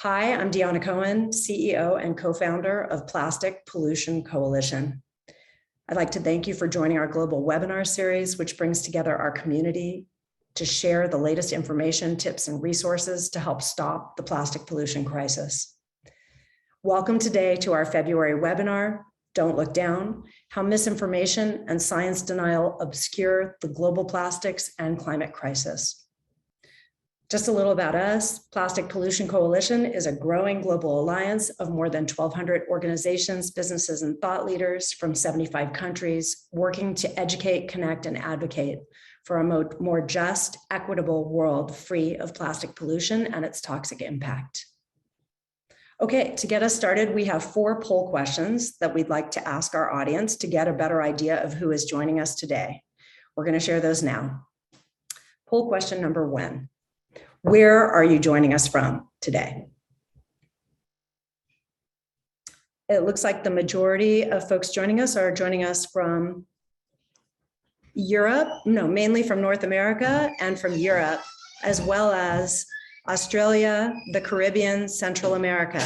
Hi, I'm Deanna Cohen, CEO and co-founder of Plastic Pollution Coalition. I'd like to thank you for joining our global webinar series, which brings together our community to share the latest information, tips, and resources to help stop the plastic pollution crisis. Welcome today to our February webinar, Don't Look Down, How Misinformation and Science Denial Obscure the Global Plastics and Climate Crisis. Just a little about us. Plastic Pollution Coalition is a growing global alliance of more than 1,200 organizations, businesses, and thought leaders from 75 countries working to educate, connect, and advocate for a more just, equitable world free of plastic pollution and its toxic impact. Okay, to get us started, we have 4 poll questions that we'd like to ask our audience to get a better idea of who is joining us today. We're going to share those now. Poll question number 1. Where are you joining us from today? It looks like the majority of folks joining us are joining us from Europe, mainly from North America and from Europe, as well as Australia, the Caribbean, Central America.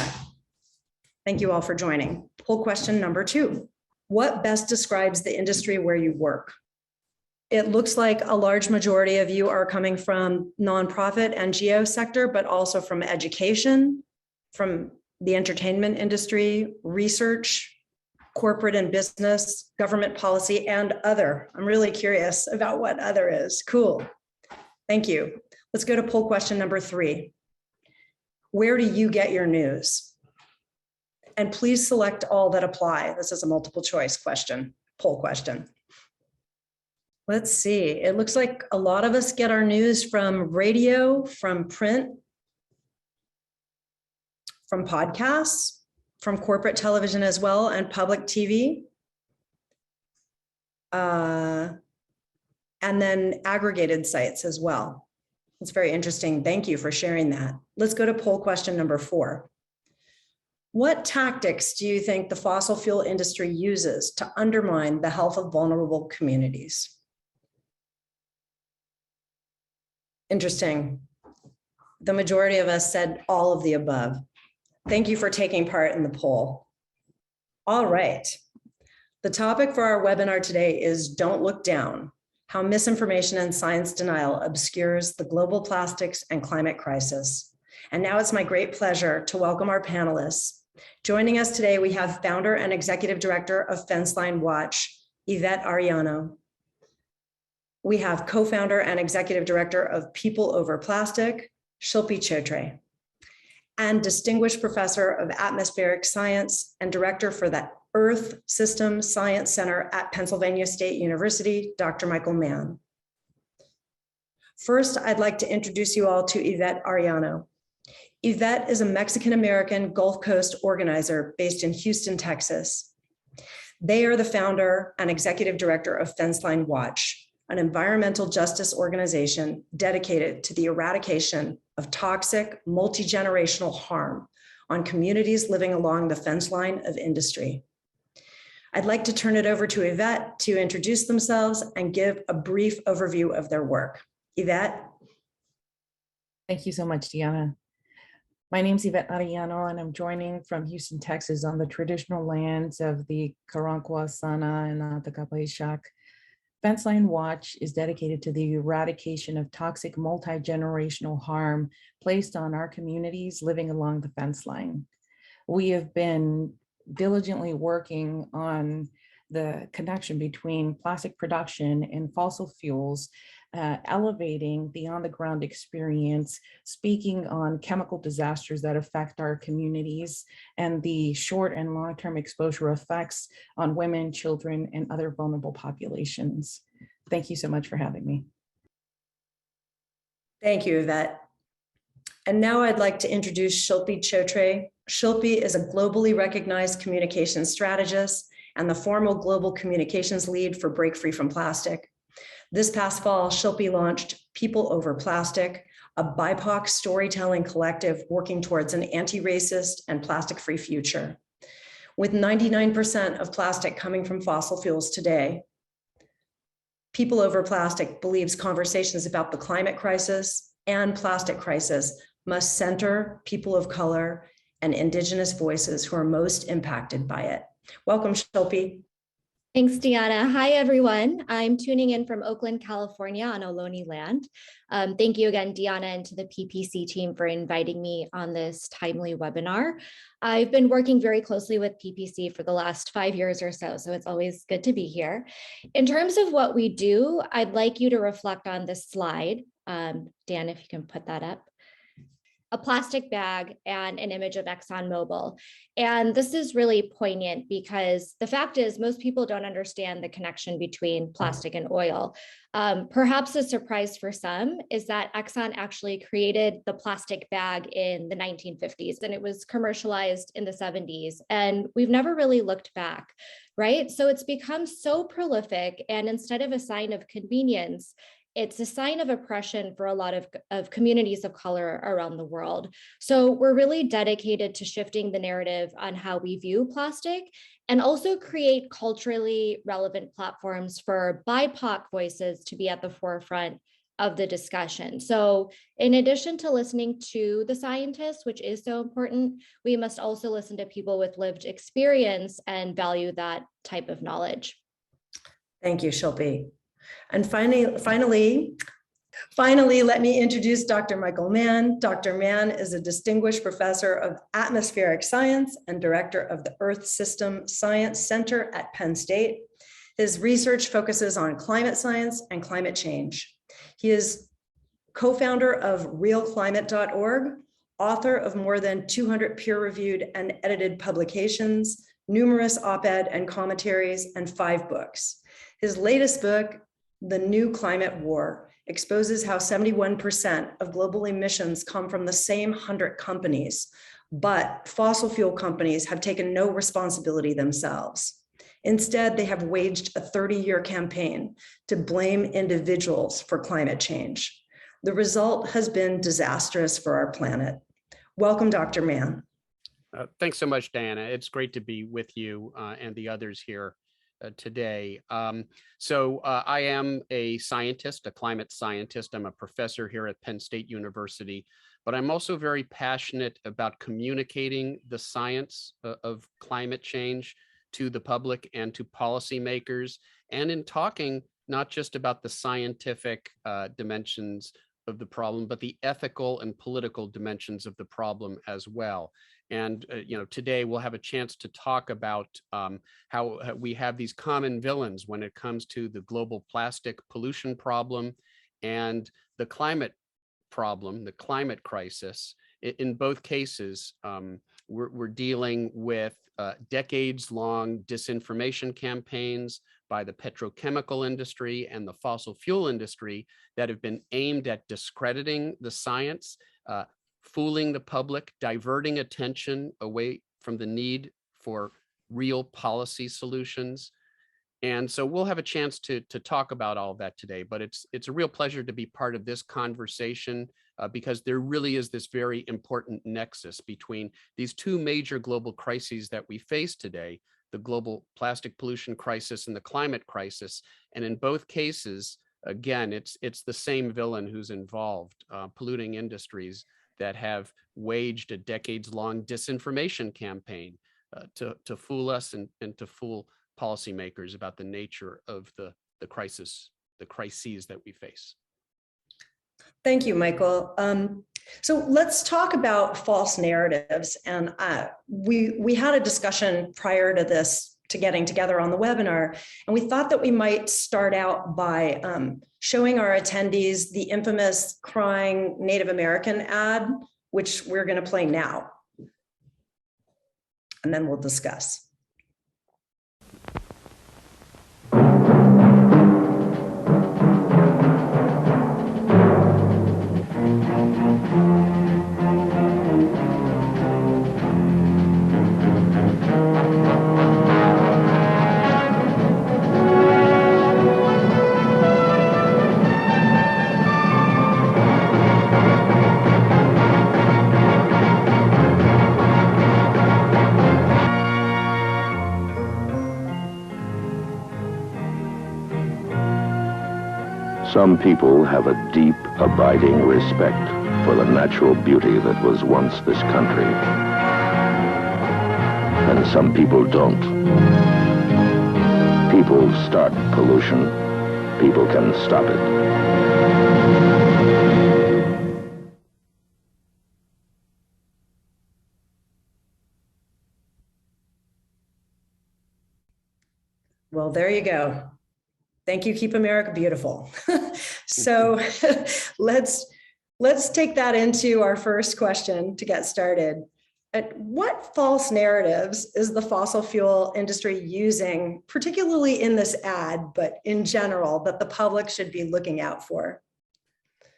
Thank you all for joining. Poll question number 2. What best describes the industry where you work? It looks like a large majority of you are coming from nonprofit NGO sector, but also from education, from the entertainment industry, research, corporate and business, government policy, and other. I'm really curious about what other is. Cool. Thank you. Let's go to poll question number 3. Where do you get your news? And please select all that apply. This is a multiple choice question, poll question. Let's see. It looks like a lot of us get our news from radio, from print, from podcasts, from corporate television as well, and public TV. And then aggregated sites as well. It's very interesting. Thank you for sharing that. Let's go to poll question number 4. What tactics do you think the fossil fuel industry uses to undermine the health of vulnerable communities? Interesting. The majority of us said all of the above. Thank you for taking part in the poll. All right. The topic for our webinar today is Don't Look Down, How Misinformation and Science Denial Obscures the Global Plastics and Climate Crisis. And now it's my great pleasure to welcome our panelists. Joining us today, we have founder and executive director of Fenceline Watch, Yvette Arellano. We have co-founder and executive director of People Over Plastic, Shilpi Chhotray, and distinguished professor of atmospheric science and director for the Earth System Science Center at Pennsylvania State University, Dr. Michael Mann. First, I'd like to introduce you all to Yvette Arellano. Yvette is a Mexican-American Gulf Coast organizer based in Houston, Texas. They are the founder and executive director of Fenceline Watch, an environmental justice organization dedicated to the eradication of toxic, multi-generational harm on communities living along the fence line of industry. I'd like to turn it over to Yvette to introduce themselves and give a brief overview of their work. Yvette? Thank you so much, Deanna. My name is Yvette Arellano, and I'm joining from Houston, Texas, on the traditional lands of the Karankawa, Sana, and Atakapaishak. Fenceline Watch is dedicated to the eradication of toxic multi-generational harm placed on our communities living along the fence line. We have been diligently working on the connection between plastic production and fossil fuels, elevating the on-the-ground experience, speaking on chemical disasters that affect our communities, and the short and long-term exposure effects on women, children, and other vulnerable populations. Thank you so much for having me. Thank you, Yvette. And now I'd like to introduce Shilpi Chhotray. Shilpi is a globally recognized communications strategist and the formal global communications lead for Break Free from Plastic. This past fall, Shilpi launched People Over Plastic, a BIPOC storytelling collective working towards an anti-racist and plastic-free future. With 99% of plastic coming from fossil fuels today, People Over Plastic believes conversations about the climate crisis and plastic crisis must center people of color and Indigenous voices who are most impacted by it. Welcome, Shilpi. Thanks, Deanna. Hi, everyone. I'm tuning in from Oakland, California on Ohlone land. Thank you again, Deanna, and to the PPC team for inviting me on this timely webinar. I've been working very closely with PPC for the last 5 years or so it's always good to be here. In terms of what we do, I'd like you to reflect on this slide. Dan, if you can put that up. A plastic bag and an image of ExxonMobil. And this is really poignant because the fact is most people don't understand the connection between plastic and oil. Perhaps a surprise for some is that Exxon actually created the plastic bag in the 1950s and it was commercialized in the 70s. And we've never really looked back, right? So it's become so prolific, and instead of a sign of convenience, it's a sign of oppression for a lot of communities of color around the world. So we're really dedicated to shifting the narrative on how we view plastic and also create culturally relevant platforms for BIPOC voices to be at the forefront of the discussion. So in addition to listening to the scientists, which is so important, we must also listen to people with lived experience and value that type of knowledge. Thank you, Shilpi. And finally, let me introduce Dr. Michael Mann. Dr. Mann is a distinguished professor of atmospheric science and director of the Earth System Science Center at Penn State. His research focuses on climate science and climate change. He is co-founder of realclimate.org, author of more than 200 peer-reviewed and edited publications, numerous op-ed and commentaries, and 5 books. His latest book, The New Climate War, exposes how 71% of global emissions come from the same 100 companies, but fossil fuel companies have taken no responsibility themselves. Instead, they have waged a 30-year campaign to blame individuals for climate change. The result has been disastrous for our planet. Welcome, Dr. Mann. Thanks so much, Diana. It's great to be with you and the others here today. I am a scientist, a climate scientist. I'm a professor here at Penn State University, but I'm also very passionate about communicating the science of climate change to the public and to policymakers, and in talking not just about the scientific dimensions of the problem, but the ethical and political dimensions of the problem as well. And today we'll have a chance to talk about how we have these common villains when it comes to the global plastic pollution problem and the climate problem, the climate crisis. In both cases, we're dealing with decades-long disinformation campaigns by the petrochemical industry and the fossil fuel industry that have been aimed at discrediting the science, fooling the public, diverting attention away from the need for real policy solutions. And so we'll have a chance to talk about all of that today, but it's a real pleasure to be part of this conversation because there really is this very important nexus between these two major global crises that we face today, the global plastic pollution crisis and the climate crisis. And in both cases, again, it's the same villain who's involved, polluting industries that have waged a decades-long disinformation campaign to fool us and to fool policymakers about the nature of the crises that we face. Thank you, Michael. So let's talk about false narratives. And we had a discussion prior to this, to getting together on the webinar, and we thought that we might start out by showing our attendees the infamous crying Native American ad, which we're going to play now. And then we'll discuss. Some people have a deep, abiding respect for the natural beauty that was once this country. And some people don't. People start pollution. People can stop it. Well, there you go. Thank you. Keep America beautiful. So let's take that into our first question to get started. What false narratives is the fossil fuel industry using, particularly in this ad, but in general, that the public should be looking out for?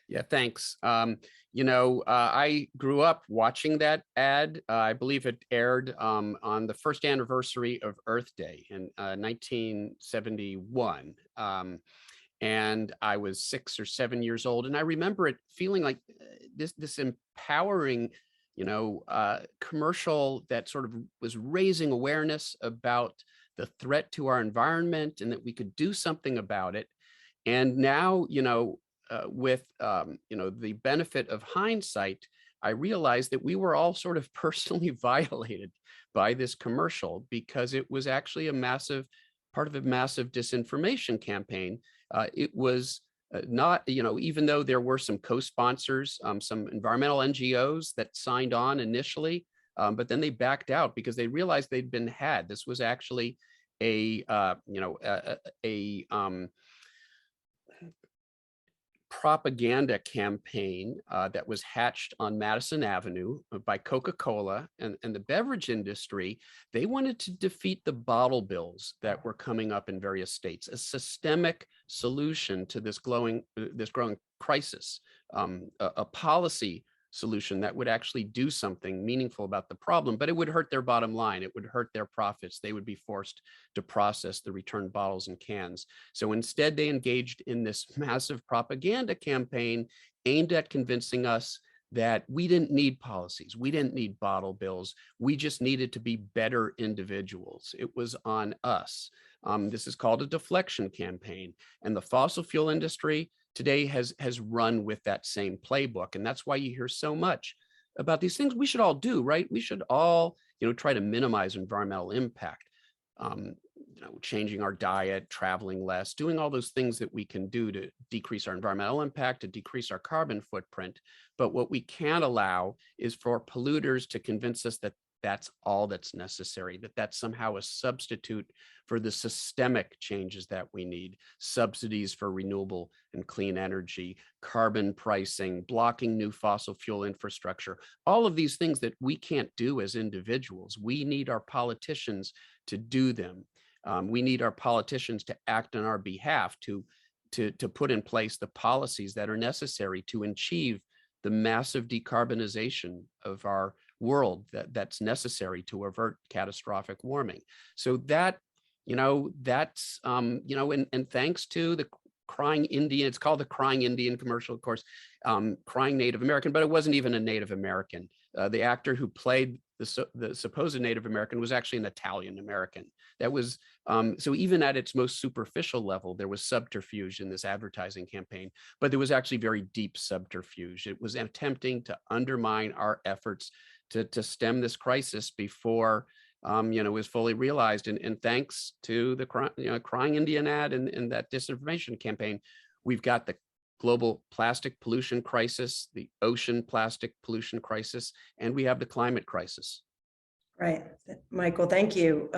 Yeah, thanks. I grew up watching that ad. I believe it aired on the first anniversary of Earth Day in 1971. And I was 6 or 7 years old. And I remember it feeling like this empowering, commercial that sort of was raising awareness about the threat to our environment and that we could do something about it. And now, with the benefit of hindsight, I realized that we were all sort of personally violated by this commercial because it was actually part of a massive disinformation campaign. It was not, even though there were some co-sponsors, some environmental NGOs that signed on initially, but then they backed out because they realized they'd been had. This was actually a propaganda campaign that was hatched on Madison Avenue by Coca-Cola and the beverage industry. They wanted to defeat the bottle bills that were coming up in various states, a systemic solution to this growing crisis, a policy solution that would actually do something meaningful about the problem, but it would hurt their bottom line. It would hurt their profits. They would be forced to process the returned bottles and cans. So instead, they engaged in this massive propaganda campaign aimed at convincing us that we didn't need policies. We didn't need bottle bills. We just needed to be better individuals. It was on us. This is called a deflection campaign. And the fossil fuel industry today has run with that same playbook. And that's why you hear so much about these things we should all do, right? We should all, try to minimize environmental impact, changing our diet, traveling less, doing all those things that we can do to decrease our environmental impact, to decrease our carbon footprint. But what we can't allow is for polluters to convince us that that's all that's necessary, that that's somehow a substitute for the systemic changes that we need: subsidies for renewable and clean energy, carbon pricing, blocking new fossil fuel infrastructure, all of these things that we can't do as individuals. We need our politicians to do them. We need our politicians to act on our behalf, to put in place the policies that are necessary to achieve the massive decarbonization of our world that's necessary to avert catastrophic warming. So that, that's, and thanks to the crying Indian, it's called the crying Indian commercial, of course, crying Native American, but it wasn't even a Native American. The actor who played the supposed Native American was actually an Italian American. That was, so even at its most superficial level, there was subterfuge in this advertising campaign, but there was actually very deep subterfuge. It was attempting to undermine our efforts to stem this crisis before it was fully realized. And thanks to the crying Indian ad and that disinformation campaign, we've got the global plastic pollution crisis, the ocean plastic pollution crisis, and we have the climate crisis. Right, Michael, thank you.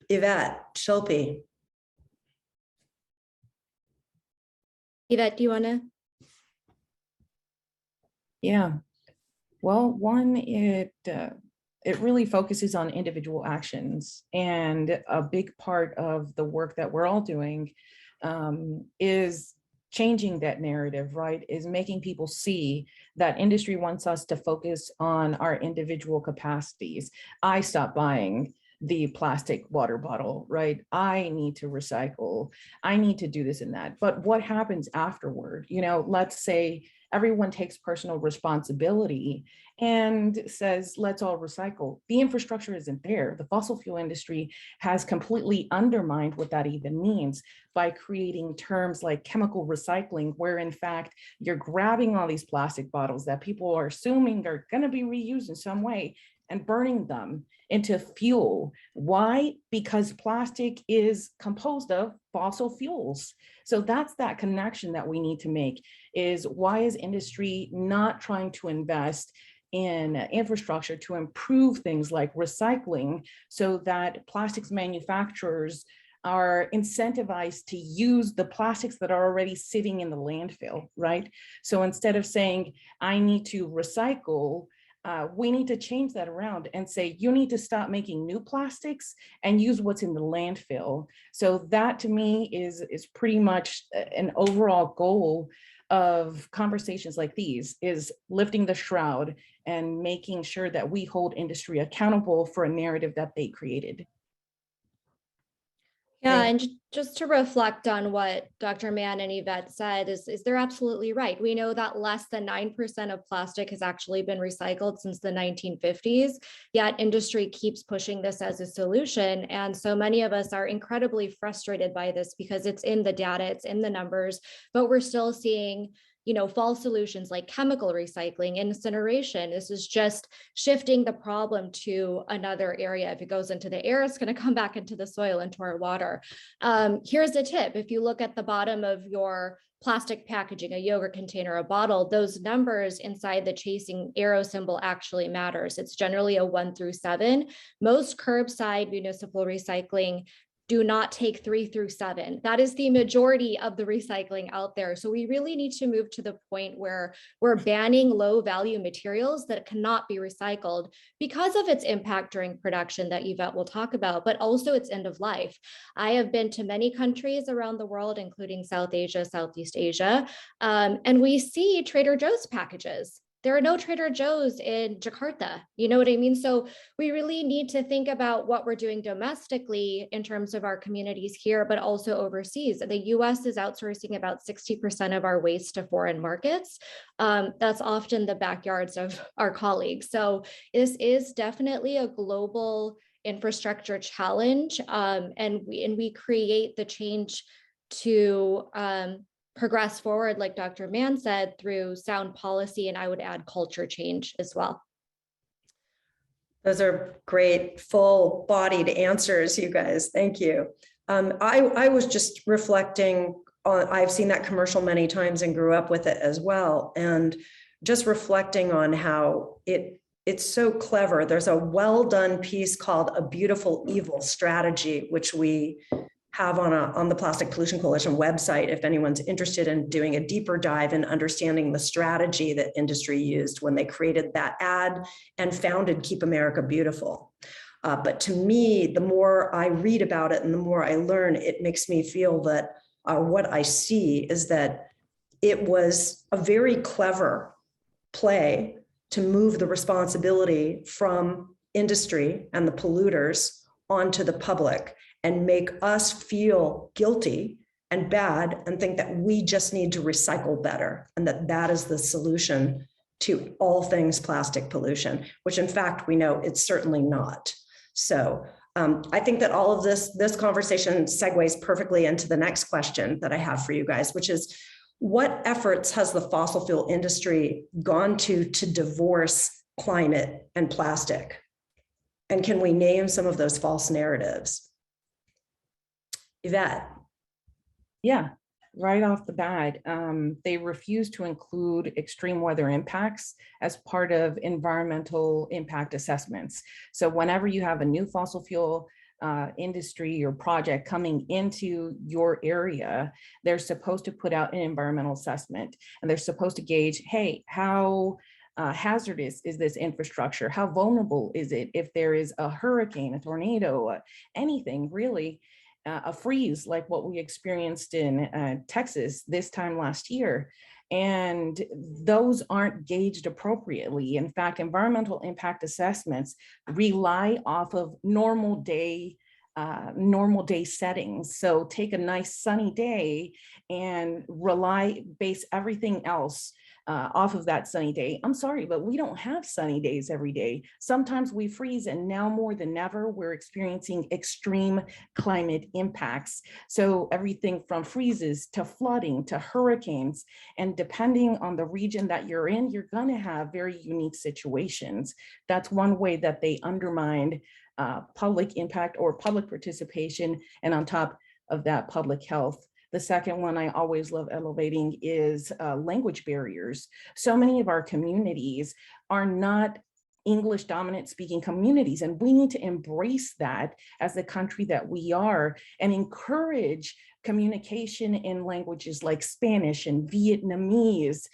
Yvette, Shilpi. Yvette, do you want to? Yeah. Well, one, it really focuses on individual actions, and a big part of the work that we're all doing is changing that narrative, right? Is making people see that industry wants us to focus on our individual capacities. I stopped buying the plastic water bottle, right? I need to recycle. I need to do this and that. But what happens afterward? You know, let's say everyone takes personal responsibility and says, let's all recycle. The infrastructure isn't there. The fossil fuel industry has completely undermined what that even means by creating terms like chemical recycling, where in fact, you're grabbing all these plastic bottles that people are assuming are gonna be reused in some way and burning them into fuel. Why? Because plastic is composed of fossil fuels. So that's that connection that we need to make, is why is industry not trying to invest in infrastructure to improve things like recycling so that plastics manufacturers are incentivized to use the plastics that are already sitting in the landfill, right? So instead of saying, I need to recycle, we need to change that around and say, you need to stop making new plastics and use what's in the landfill. So that to me is pretty much an overall goal of conversations like these, is lifting the shroud and making sure that we hold industry accountable for a narrative that they created. Yeah, and just to reflect on what Dr. Mann and Yvette said, is they're absolutely right. We know that less than 9% of plastic has actually been recycled since the 1950s, yet industry keeps pushing this as a solution. And so many of us are incredibly frustrated by this because it's in the data, it's in the numbers, but we're still seeing, you know, false solutions like chemical recycling, incineration. This is just shifting the problem to another area. If it goes into the air, it's going to come back into the soil, into our water. Here's a tip. If you look at the bottom of your plastic packaging, a yogurt container, a bottle, those numbers inside the chasing arrow symbol actually matters. It's generally a 1 through 7. Most curbside municipal recycling do not take 3 through 7. That is the majority of the recycling out there. So we really need to move to the point where we're banning low value materials that cannot be recycled because of its impact during production that Yvette will talk about, but also its end of life. I have been to many countries around the world, including South Asia, Southeast Asia, and we see Trader Joe's packages. There are no Trader Joe's in Jakarta. You know what I mean? So we really need to think about what we're doing domestically in terms of our communities here, but also overseas. The US is outsourcing about 60% of our waste to foreign markets. That's often the backyards of our colleagues. So this is definitely a global infrastructure challenge, and we create the change to progress forward, like Dr. Mann said, through sound policy, and I would add culture change as well. Those are great, full-bodied answers, you guys. Thank you. I was just reflecting on, I've seen that commercial many times and grew up with it as well, and just reflecting on how it's so clever. There's a well-done piece called A Beautiful Evil Strategy, which we have on the Plastic Pollution Coalition website, if anyone's interested in doing a deeper dive and understanding the strategy that industry used when they created that ad and founded Keep America Beautiful. But to me, the more I read about it and the more I learn, it makes me feel that what I see is that it was a very clever play to move the responsibility from industry and the polluters onto the public, and make us feel guilty and bad and think that we just need to recycle better, and that is the solution to all things plastic pollution, which in fact we know it's certainly not. So I think that all of this conversation segues perfectly into the next question that I have for you guys, which is, what efforts has the fossil fuel industry gone to divorce climate and plastic? And can we name some of those false narratives? Yvette. Yeah, right off the bat, they refuse to include extreme weather impacts as part of environmental impact assessments. So whenever you have a new fossil fuel industry or project coming into your area, they're supposed to put out an environmental assessment, and they're supposed to gauge, hey, how hazardous is this infrastructure? How vulnerable is it if there is a hurricane, a tornado, anything really? a freeze like what we experienced in Texas this time last year. And those aren't gauged appropriately. In fact, environmental impact assessments rely off of normal day settings. So take a nice sunny day and base everything else off of that sunny day. I'm sorry, but we don't have sunny days every day. Sometimes we freeze, and now more than ever, we're experiencing extreme climate impacts. So everything from freezes to flooding to hurricanes, and depending on the region that you're in, you're gonna have very unique situations. That's one way that they undermined public impact or public participation, and on top of that, public health. The second one I always love elevating is language barriers. So many of our communities are not English dominant speaking communities, and we need to embrace that as the country that we are and encourage communication in languages like Spanish and Vietnamese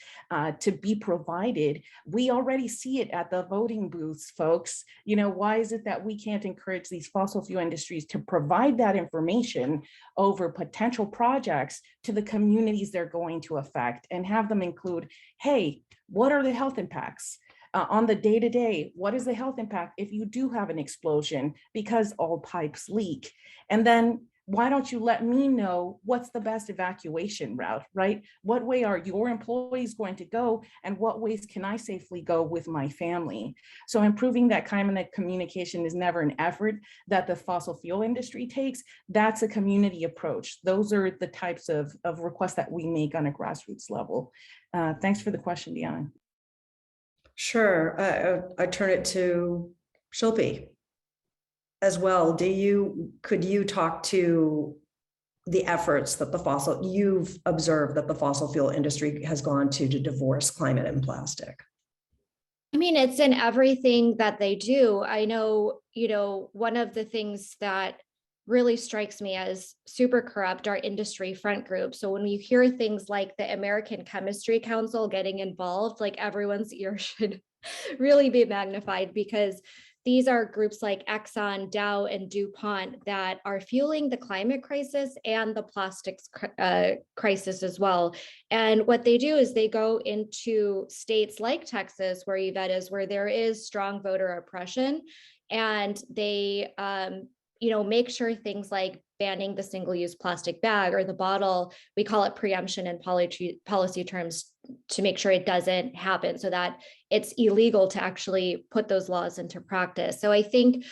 to be provided. We already see it at the voting booths, folks. You know, why is it that we can't encourage these fossil fuel industries to provide that information over potential projects to the communities they're going to affect, and have them include, hey, what are the health impacts? On the day-to-day, what is the health impact if you do have an explosion because all pipes leak? And then why don't you let me know what's the best evacuation route, right? What way are your employees going to go, and what ways can I safely go with my family? So improving that kind of communication is never an effort that the fossil fuel industry takes. That's a community approach. Those are the types of requests that we make on a grassroots level. Thanks for the question, Deanna. Sure. I turn it to Shilpi as well. Could you talk to the efforts that you've observed that the fossil fuel industry has gone to divorce climate and plastic? I mean, it's in everything that they do. I know, one of the things that really strikes me as super corrupt are industry front groups. So when you hear things like the American Chemistry Council getting involved, like everyone's ear should really be magnified, because these are groups like Exxon, Dow, and DuPont that are fueling the climate crisis and the plastics crisis as well. And what they do is they go into states like Texas, where Yvette is, where there is strong voter oppression, and they make sure things like banning the single-use plastic bag or the bottle, we call it preemption in policy terms, to make sure it doesn't happen, so that it's illegal to actually put those laws into practice. So I think,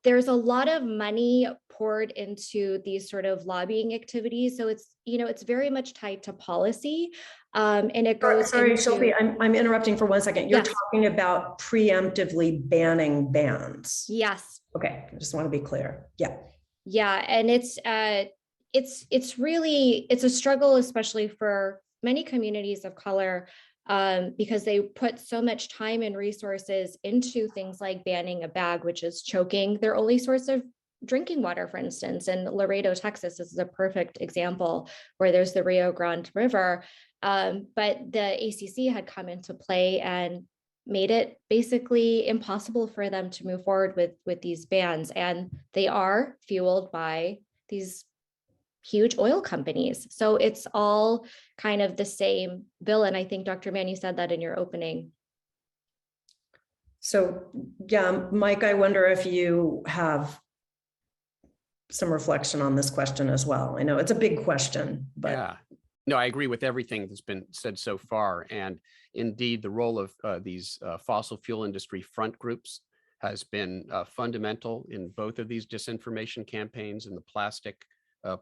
there's a lot of money poured into these sort of lobbying activities. So it's very much tied to policy. And it goes Sorry, into— Shilpi, I'm interrupting for 1 second. You're Yes. talking about preemptively banning bans. Yes. Okay, I just want to be clear. Yeah. Yeah, and it's a struggle, especially for many communities of color, because they put so much time and resources into things like banning a bag, which is choking their only source of drinking water, for instance. And Laredo, Texas is a perfect example, where there's the Rio Grande River. But the ACC had come into play and made it basically impossible for them to move forward with these bans. And they are fueled by these huge oil companies. So it's all kind of the same bill. And I think, Dr. Mann, you said that in your opening. So yeah, Mike, I wonder if you have some reflection on this question as well. I know it's a big question, but yeah. No, I agree with everything that's been said so far. And indeed, the role of these fossil fuel industry front groups has been fundamental in both of these disinformation campaigns, in the plastic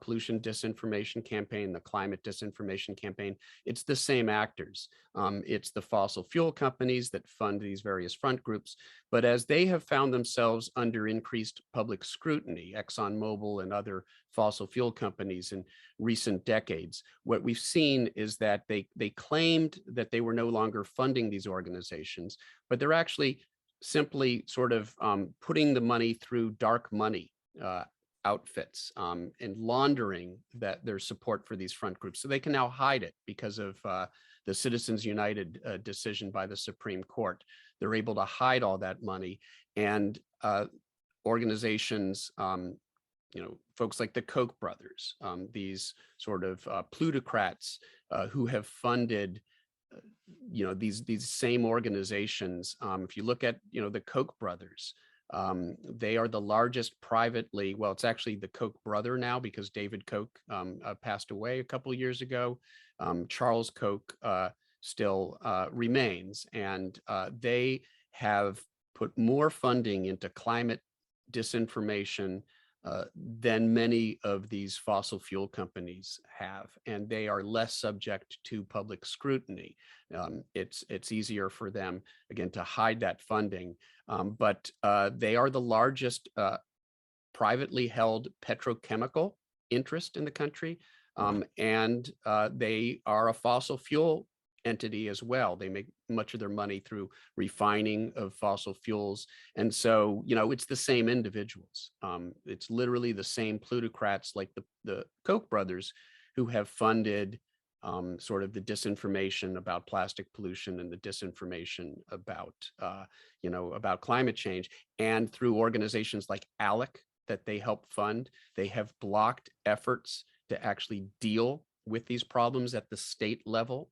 pollution disinformation campaign, the climate disinformation campaign. It's the same actors. It's the fossil fuel companies that fund these various front groups. But as they have found themselves under increased public scrutiny, ExxonMobil and other fossil fuel companies in recent decades, what we've seen is that they claimed that they were no longer funding these organizations, but they're actually simply sort of putting the money through dark money outfits and laundering their support for these front groups. So they can now hide it because of the Citizens United decision by the Supreme Court. They're able to hide all that money, and organizations folks like the Koch brothers, these sort of plutocrats who have funded these same organizations. If you look at the Koch brothers, they are the largest privately, well, it's actually the Koch brother now because David Koch passed away a couple of years ago. Charles Koch still remains, and they have put more funding into climate disinformation than many of these fossil fuel companies have, and they are less subject to public scrutiny. It's easier for them, again, to hide that funding, but they are the largest privately held petrochemical interest in the country, and they are a fossil fuel entity as well. They make much of their money through refining of fossil fuels. And so, it's the same individuals. It's literally the same plutocrats like the Koch brothers who have funded sort of the disinformation about plastic pollution and the disinformation about, about climate change. And through organizations like ALEC that they help fund, they have blocked efforts to actually deal with these problems at the state level.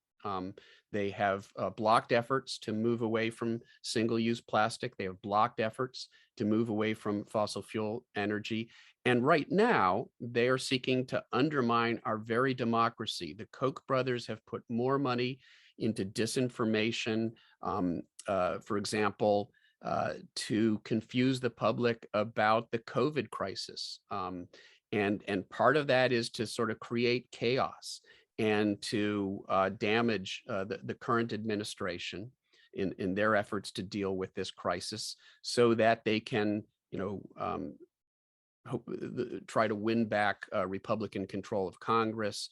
They have blocked efforts to move away from single-use plastic. They have blocked efforts to move away from fossil fuel energy. And right now, they are seeking to undermine our very democracy. The Koch brothers have put more money into disinformation, for example, to confuse the public about the COVID crisis. And part of that is to sort of create chaos and to damage the current administration in their efforts to deal with this crisis, so that they can, try to win back Republican control of Congress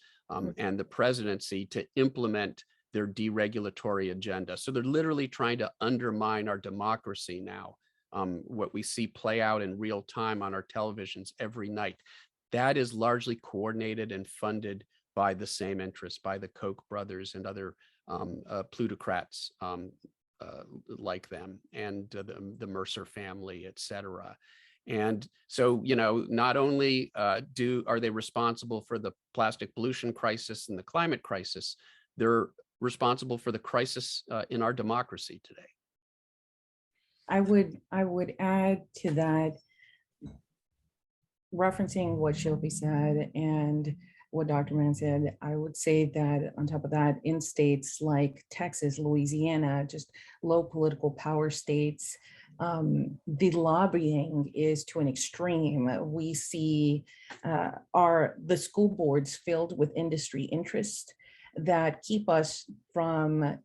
and the presidency to implement their deregulatory agenda. So they're literally trying to undermine our democracy now. What we see play out in real time on our televisions every night, that is largely coordinated and funded by the same interests, by the Koch brothers and other plutocrats like them, and the Mercer family, et cetera. And so, not only are they responsible for the plastic pollution crisis and the climate crisis, they're responsible for the crisis in our democracy today. I would add to that, referencing what Shilpi said and what Dr. Mann said, I would say that on top of that, in states like Texas, Louisiana, just low political power states, the lobbying is to an extreme. We see the school boards filled with industry interest that keep us from,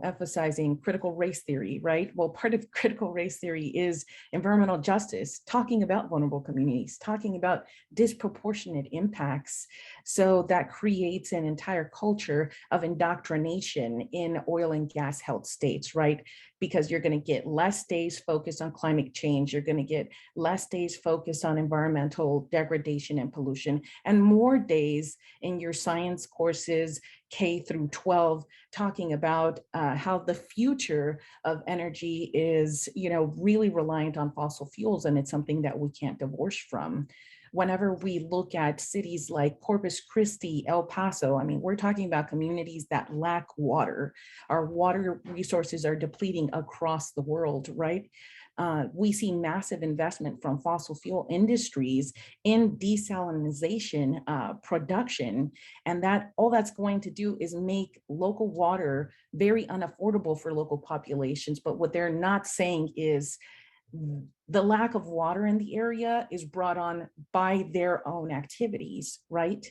emphasizing critical race theory, right? Well, part of critical race theory is environmental justice, talking about vulnerable communities, talking about disproportionate impacts. So that creates an entire culture of indoctrination in oil and gas held states, right? Because you're going to get less days focused on climate change, you're going to get less days focused on environmental degradation and pollution, and more days in your science courses, K through 12, talking about how the future of energy is, really reliant on fossil fuels, and it's something that we can't divorce from. Whenever we look at cities like Corpus Christi, El Paso, we're talking about communities that lack water. Our water resources are depleting across the world, right? We see massive investment from fossil fuel industries in desalination production, and that all that's going to do is make local water very unaffordable for local populations. But what they're not saying is the lack of water in the area is brought on by their own activities, right?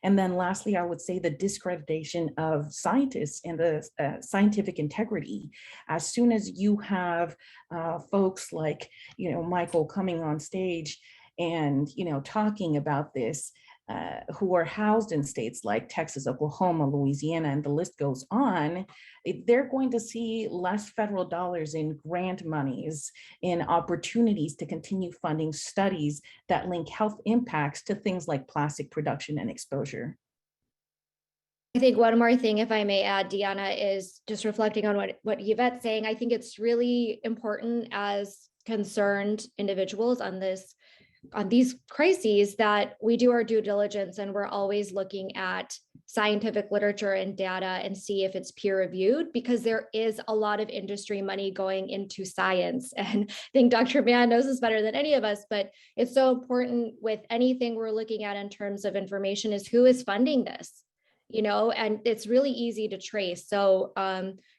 And then lastly, I would say the discreditation of scientists and the scientific integrity. As soon as you have folks like, Michael coming on stage and, talking about this, who are housed in states like Texas, Oklahoma, Louisiana, and the list goes on, they're going to see less federal dollars in grant monies, in opportunities to continue funding studies that link health impacts to things like plastic production and exposure. I think one more thing, if I may add, Deanna, is just reflecting on what Yvette's saying. I think it's really important as concerned individuals on this these crises that we do our due diligence and we're always looking at scientific literature and data and see if it's peer reviewed, because there is a lot of industry money going into science. And I think Dr. Mann knows this better than any of us, but it's so important with anything we're looking at in terms of information is who is funding this, and it's really easy to trace. So,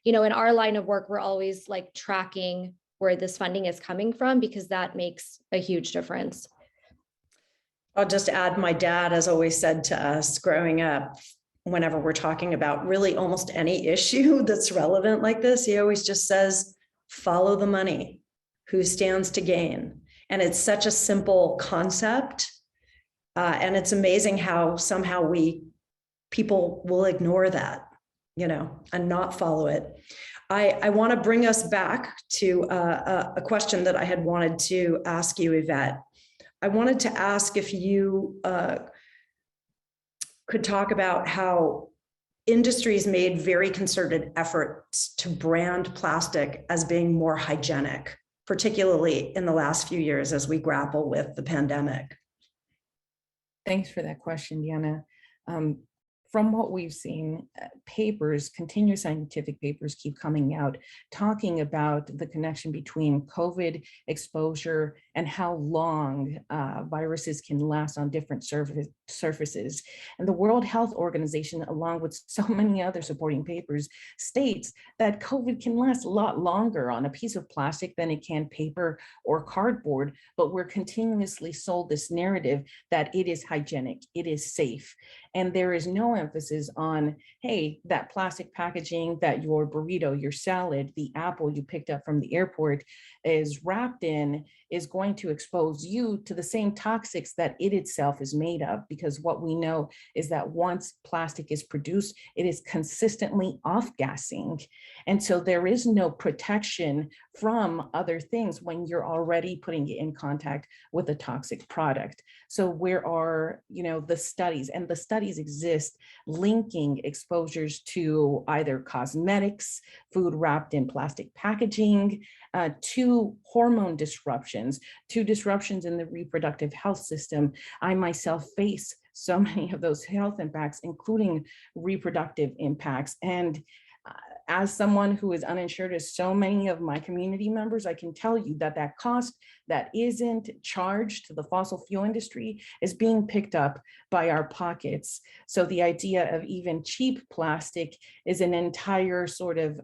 in our line of work, we're always like tracking where this funding is coming from, because that makes a huge difference. I'll just add, my dad has always said to us growing up, whenever we're talking about really almost any issue that's relevant like this, he always just says, follow the money, who stands to gain. And it's such a simple concept. And it's amazing how somehow people will ignore that, and not follow it. I want to bring us back to a question that I had wanted to ask you, Yvette. I wanted to ask if you could talk about how industries made very concerted efforts to brand plastic as being more hygienic, particularly in the last few years as we grapple with the pandemic. Thanks for that question, Diana. From what we've seen, continuous scientific papers keep coming out talking about the connection between COVID exposure and how long viruses can last on different surfaces. And the World Health Organization, along with so many other supporting papers, states that COVID can last a lot longer on a piece of plastic than it can paper or cardboard, but we're continuously sold this narrative that it is hygienic, it is safe. And there is no emphasis on, hey, that plastic packaging that your burrito, your salad, the apple you picked up from the airport is wrapped in is going to expose you to the same toxics that it itself is made of. Because what we know is that once plastic is produced, it is consistently off-gassing. And so there is no protection from other things when you're already putting it in contact with a toxic product. So where are, the studies? And the studies exist linking exposures to either cosmetics, food wrapped in plastic packaging, to hormone disruptions, to disruptions in the reproductive health system. I myself face so many of those health impacts, including reproductive impacts. And as someone who is uninsured as so many of my community members, I can tell you that that cost that isn't charged to the fossil fuel industry is being picked up by our pockets. So the idea of even cheap plastic is an entire sort of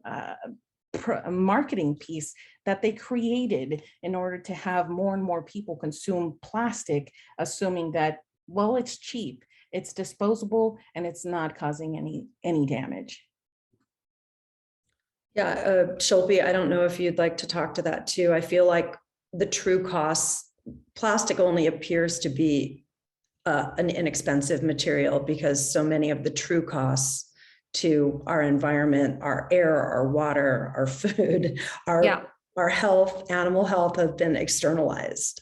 marketing piece that they created in order to have more and more people consume plastic, assuming that, well, it's cheap, it's disposable, and it's not causing any damage. Yeah, Shilpi, I don't know if you'd like to talk to that too. I feel like the true costs, plastic only appears to be an inexpensive material because so many of the true costs to our environment, our air, our water, our food, our health, animal health have been externalized.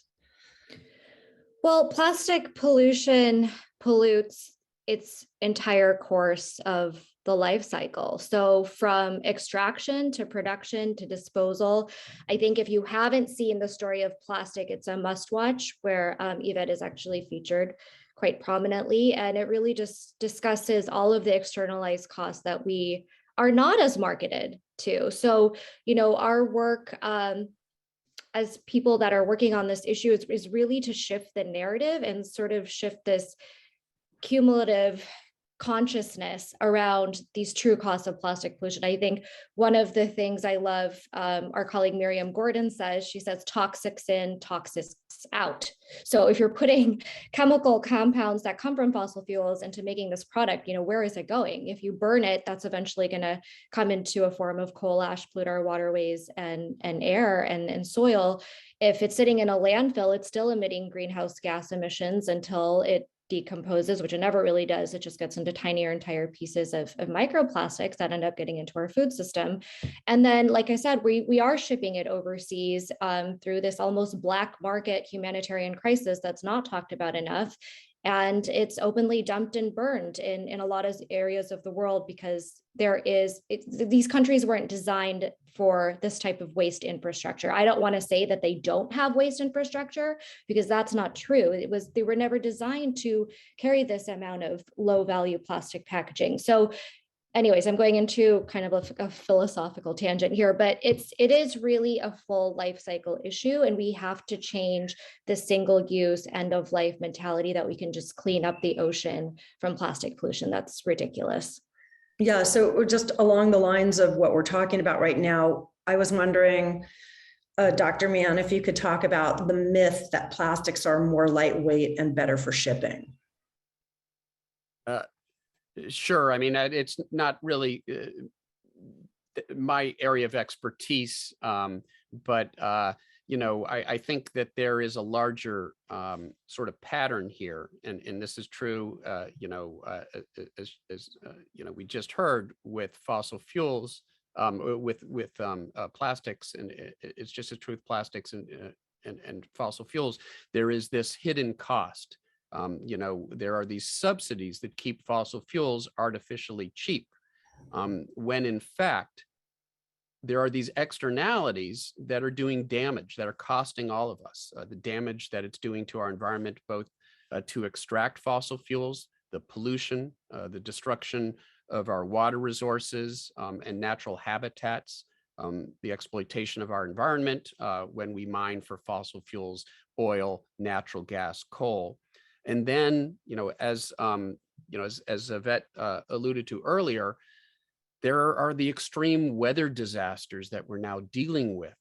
Well, plastic pollution pollutes its entire course of the life cycle. So from extraction to production to disposal, I think if you haven't seen the story of plastic, it's a must watch where Yvette is actually featured quite prominently. And it really just discusses all of the externalized costs that we are not as marketed to. So, our work as people that are working on this issue is really to shift the narrative and sort of shift this cumulative consciousness around these true costs of plastic pollution. I think one of the things I love, our colleague Miriam Gordon says, she says toxics in, toxics out. So if you're putting chemical compounds that come from fossil fuels into making this product, where is it going? If you burn it, that's eventually going to come into a form of coal ash, pollute our waterways and air and soil. If it's sitting in a landfill, it's still emitting greenhouse gas emissions until it decomposes, which it never really does. It just gets into tinier and tinier pieces of microplastics that end up getting into our food system. And then, like I said, we are shipping it overseas through this almost black market humanitarian crisis that's not talked about enough. And it's openly dumped and burned in a lot of areas of the world because these countries weren't designed for this type of waste infrastructure. I don't want to say that they don't have waste infrastructure because that's not true. They were never designed to carry this amount of low value plastic packaging. So anyways, I'm going into kind of a philosophical tangent here, but it is really a full life cycle issue, and we have to change the single use end of life mentality that we can just clean up the ocean from plastic pollution. That's ridiculous. Yeah, so just along the lines of what we're talking about right now, I was wondering, Dr. Mann, if you could talk about the myth that plastics are more lightweight and better for shipping. Sure. I mean, it's not really my area of expertise, but I think that there is a larger sort of pattern here, and this is true. As we just heard with fossil fuels, with plastics, and it's just as true with plastics and fossil fuels. There is this hidden cost. There are these subsidies that keep fossil fuels artificially cheap, when in fact, there are these externalities that are doing damage, that are costing all of us, the damage that it's doing to our environment, both to extract fossil fuels, the pollution, the destruction of our water resources and natural habitats, the exploitation of our environment when we mine for fossil fuels, oil, natural gas, coal. And then, as Yvette alluded to earlier, there are the extreme weather disasters that we're now dealing with,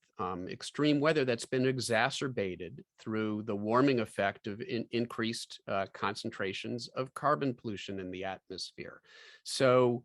extreme weather that's been exacerbated through the warming effect of increased concentrations of carbon pollution in the atmosphere. So,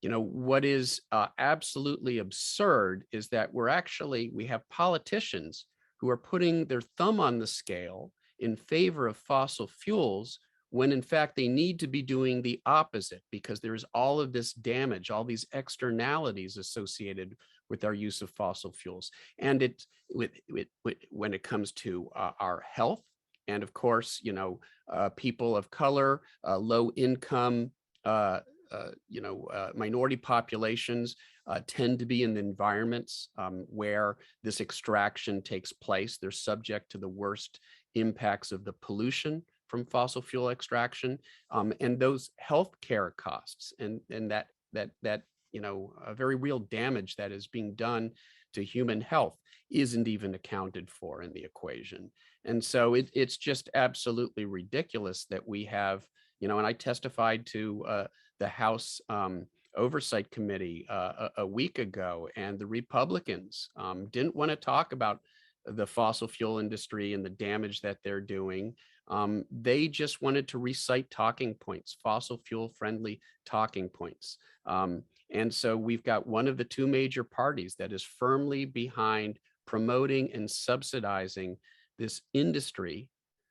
what is absolutely absurd is that we have politicians who are putting their thumb on the scale in favor of fossil fuels, when in fact they need to be doing the opposite, because there's all of this damage, all these externalities associated with our use of fossil fuels. And when it comes to our health, and of course, people of color, low income, minority populations tend to be in the environments where this extraction takes place. They're subject to the worst impacts of the pollution from fossil fuel extraction, and those healthcare costs, and that a very real damage that is being done to human health isn't even accounted for in the equation. And so it's just absolutely ridiculous that we have, and I testified to the House Oversight Committee a week ago, and the Republicans didn't want to talk about the fossil fuel industry and the damage that they're doing. They just wanted to recite talking points, fossil fuel friendly talking points. And so we've got one of the two major parties that is firmly behind promoting and subsidizing this industry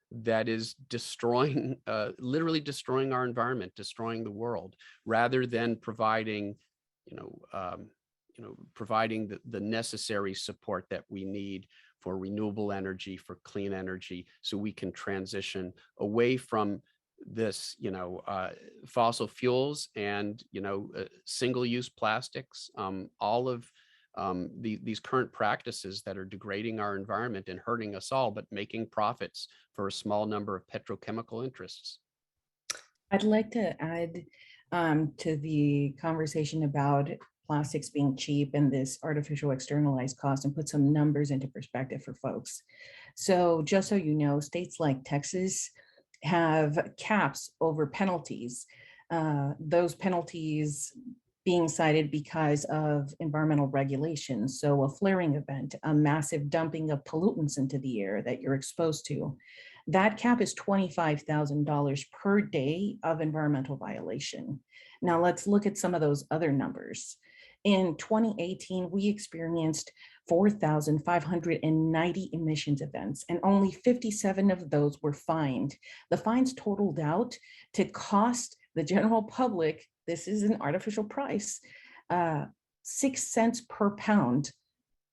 that is destroying, literally destroying our environment, destroying the world, rather than providing, providing the necessary support that we need for renewable energy, for clean energy, so we can transition away from this, fossil fuels and, single-use plastics, all of these current practices that are degrading our environment and hurting us all, but making profits for a small number of petrochemical interests. I'd like to add to the conversation about plastics being cheap and this artificial externalized cost, and put some numbers into perspective for folks. So just so you know, states like Texas have caps over penalties. Those penalties being cited because of environmental regulations. So a flaring event, a massive dumping of pollutants into the air that you're exposed to. That cap is $25,000 per day of environmental violation. Now let's look at some of those other numbers. In 2018, we experienced 4,590 emissions events, and only 57 of those were fined. The fines totaled out to cost the general public, this is an artificial price, 6 cents per pound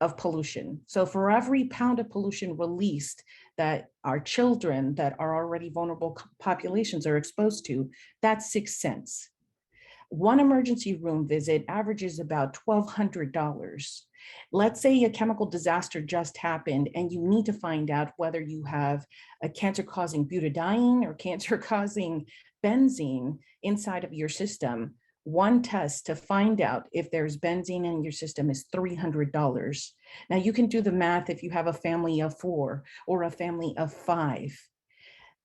of pollution. So for every pound of pollution released that our children that are already vulnerable populations are exposed to, that's 6 cents. One emergency room visit averages about $1,200. Let's say a chemical disaster just happened and you need to find out whether you have a cancer-causing butadiene or cancer-causing benzene inside of your system. One test to find out if there's benzene in your system is $300. Now you can do the math if you have a family of 4 or a family of 5.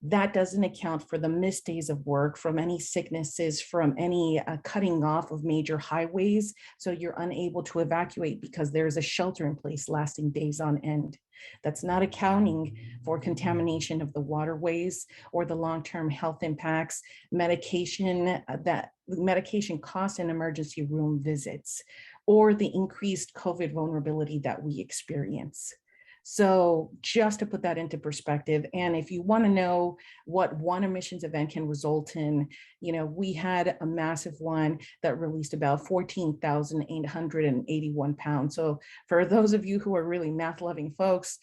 That doesn't account for the missed days of work from any sicknesses, from any cutting off of major highways. So you're unable to evacuate because there's a shelter in place lasting days on end. That's not accounting for contamination of the waterways or the long-term health impacts, medication costs in emergency room visits, or the increased COVID vulnerability that we experience. So just to put that into perspective, and if you want to know what one emissions event can result in, we had a massive one that released about 14,881 pounds. So for those of you who are really math loving folks,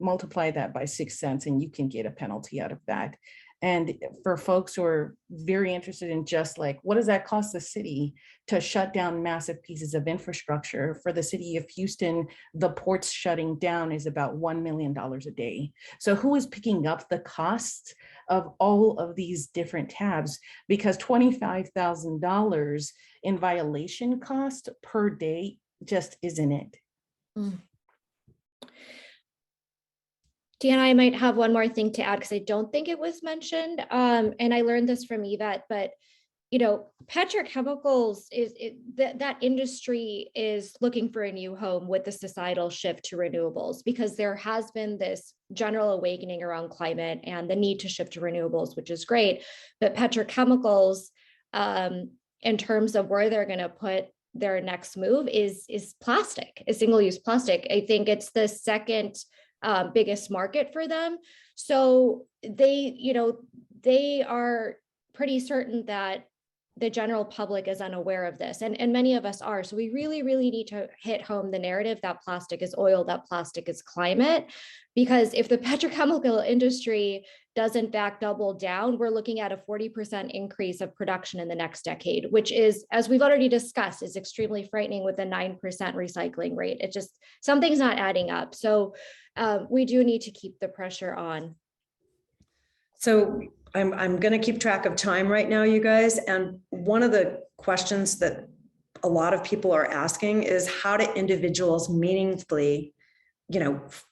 multiply that by 6 cents and you can get a penalty out of that. And for folks who are very interested in just like, what does that cost the city to shut down massive pieces of infrastructure? For the city of Houston, the ports shutting down is about $1 million a day. So who is picking up the cost of all of these different tabs? Because $25,000 in violation cost per day just isn't it. Mm. Deanna, I might have one more thing to add because I don't think it was mentioned. And I learned this from Yvette, but petrochemicals that industry is looking for a new home with the societal shift to renewables, because there has been this general awakening around climate and the need to shift to renewables, which is great. But petrochemicals, in terms of where they're going to put their next move is plastic, is single-use plastic. I think it's the second biggest market for them. So they are pretty certain that the general public is unaware of this, and many of us are. So we really, really need to hit home the narrative that plastic is oil, that plastic is climate, because if the petrochemical industry does in fact double down, we're looking at a 40% increase of production in the next decade, which is, as we've already discussed, is extremely frightening with a 9% recycling rate. It just, something's not adding up. So we do need to keep the pressure on. So I'm going to keep track of time right now, you guys. And one of the questions that a lot of people are asking is, how do individuals meaningfully,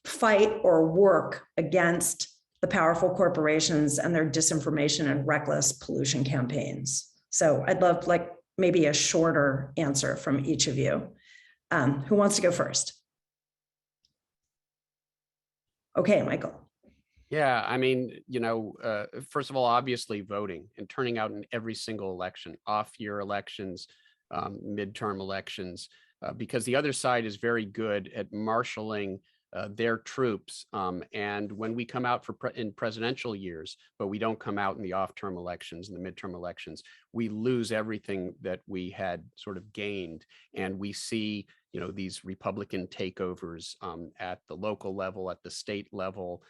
fight or work against the powerful corporations and their disinformation and reckless pollution campaigns? So I'd love maybe a shorter answer from each of you. Who wants to go first? Okay, Michael. Yeah, I mean, first of all, obviously voting and turning out in every single election, off-year elections, midterm elections, because the other side is very good at marshaling their troops. And when we come out in presidential years, but we don't come out in the off-term elections and the midterm elections, we lose everything that we had sort of gained. And we see, these Republican takeovers at the local level, at the state level.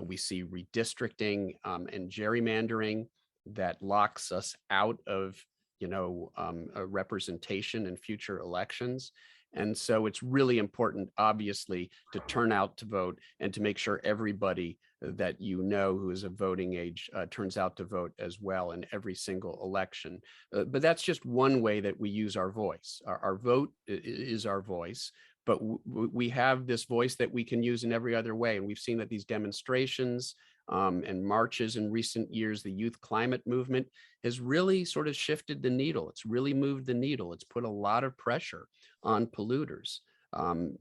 We see redistricting and gerrymandering that locks us out of, a representation in future elections. And so it's really important, obviously, to turn out to vote and to make sure everybody that who is of voting age turns out to vote as well in every single election. But that's just one way that we use our voice. Our vote is our voice, but we have this voice that we can use in every other way. And we've seen that these demonstrations and marches in recent years, the youth climate movement has really sort of shifted the needle. It's really moved the needle. It's put a lot of pressure on polluters.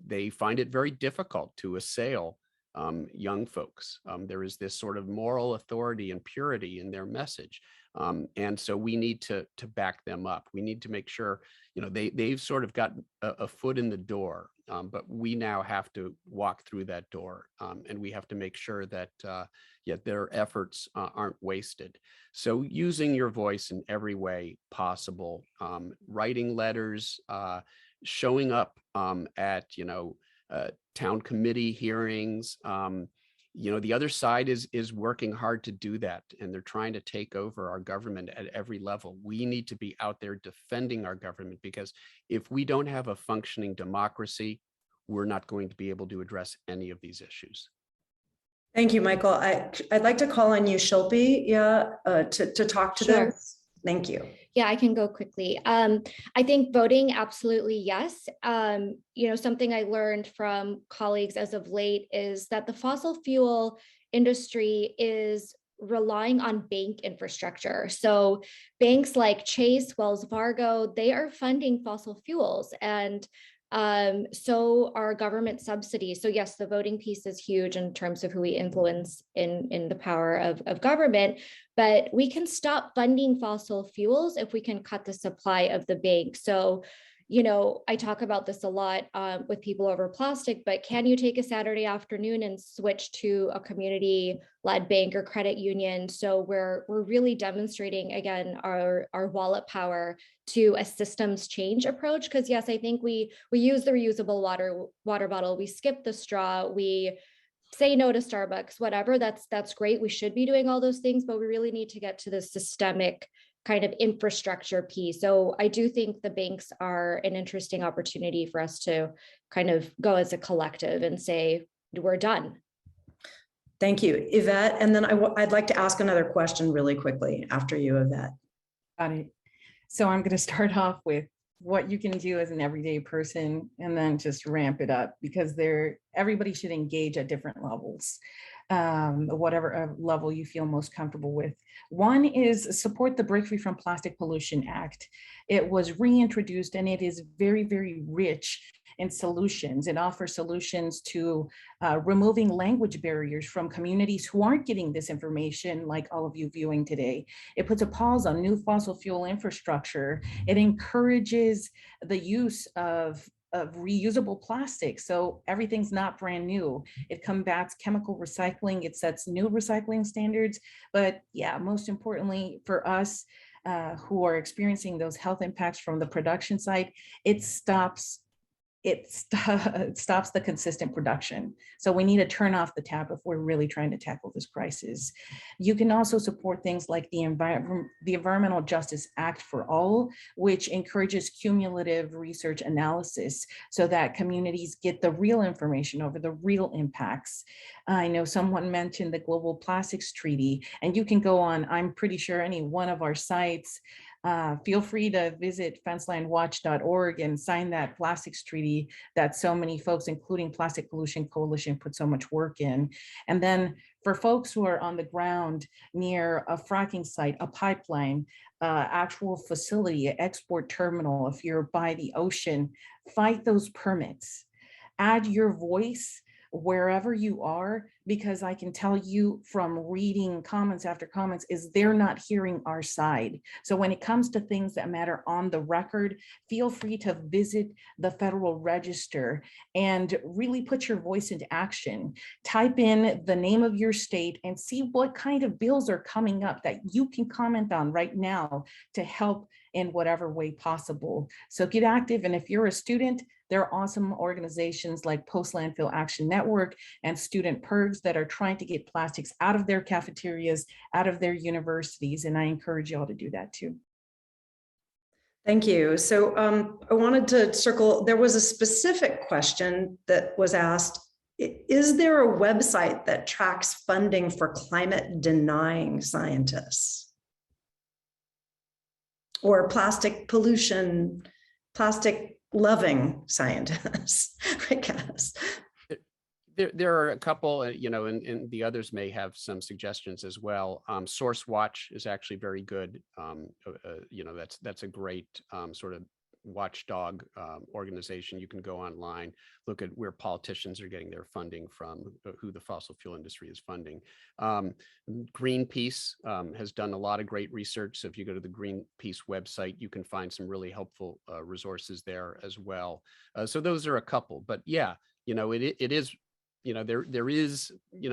They find it very difficult to assail young folks. There is this sort of moral authority and purity in their message. And so we need to back them up. We need to make sure, they've sort of got a foot in the door, but we now have to walk through that door, and we have to make sure that their efforts aren't wasted. So using your voice in every way possible, writing letters, showing up at, town committee hearings. The other side is working hard to do that, and they're trying to take over our government at every level. We need to be out there defending our government, because if we don't have a functioning democracy, we're not going to be able to address any of these issues. Thank you, Michael. I'd like to call on you, Shilpi, to talk to Sure. this. Thank you. Yeah, I can go quickly. I think voting, absolutely yes. Something I learned from colleagues as of late is that the fossil fuel industry is relying on bank infrastructure. So banks like Chase, Wells Fargo, they are funding fossil fuels, and so are government subsidies. So yes, the voting piece is huge in terms of who we influence in the power of government, but we can stop funding fossil fuels if we can cut the supply of the bank. So, I talk about this a lot with people over plastic, but can you take a Saturday afternoon and switch to a community-led bank or credit union? So we're really demonstrating, again, our wallet power to a systems change approach. Because yes, I think we use the reusable water bottle, we skip the straw, we say no to Starbucks, whatever. That's great. We should be doing all those things, but we really need to get to the systemic kind of infrastructure piece. So I do think the banks are an interesting opportunity for us to kind of go as a collective and say, we're done. Thank you, Yvette. And then I'd like to ask another question really quickly after you, Yvette. Got it. So I'm going to start off with what you can do as an everyday person, and then just ramp it up, because everybody should engage at different levels, whatever level you feel most comfortable with. One is support the Break Free from Plastic Pollution Act. It was reintroduced, and it is very, very rich in solutions. It offers solutions to removing language barriers from communities who aren't getting this information, like all of you viewing today. It puts a pause on new fossil fuel infrastructure. It encourages the use of reusable plastic, so everything's not brand new. It combats chemical recycling. It sets new recycling standards. But yeah, most importantly for us who are experiencing those health impacts from the production side, it stops the consistent production. So we need to turn off the tap if we're really trying to tackle this crisis. You can also support things like the Environmental Justice Act for All, which encourages cumulative research analysis so that communities get the real information over the real impacts. I know someone mentioned the Global Plastics Treaty, and you can go on, I'm pretty sure, any one of our sites. Feel free to visit fencelinewatch.org and sign that plastics treaty that so many folks, including Plastic Pollution Coalition, put so much work in. And then for folks who are on the ground near a fracking site, a pipeline, actual facility, an export terminal, if you're by the ocean, fight those permits. Add your voice wherever you are, because I can tell you from reading comments after comments is they're not hearing our side. So when it comes to things that matter on the record, feel free to visit the Federal Register and really put your voice into action. Type in the name of your state and see what kind of bills are coming up that you can comment on right now to help in whatever way possible. So get active. And if you're a student, there are awesome organizations like Post Landfill Action Network and Student Purgs that are trying to get plastics out of their cafeterias, out of their universities. And I encourage you all to do that too. Thank you. So I wanted to circle, there was a specific question that was asked. Is there a website that tracks funding for climate denying scientists? Or plastic pollution, plastic loving scientists, I guess. There are a couple, and the others may have some suggestions as well. Source Watch is actually very good. That's a great sort of watchdog organization. You can go online, look at where politicians are getting their funding from, who the fossil fuel industry is funding. Greenpeace has done a lot of great research. So if you go to the Greenpeace website, you can find some really helpful resources there as well. So those are a couple, but yeah, it is, there is,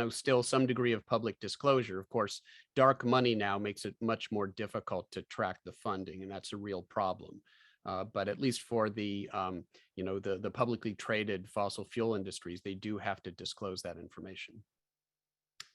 still some degree of public disclosure. Of course, dark money now makes it much more difficult to track the funding, and that's a real problem. But at least for the, the publicly traded fossil fuel industries, they do have to disclose that information.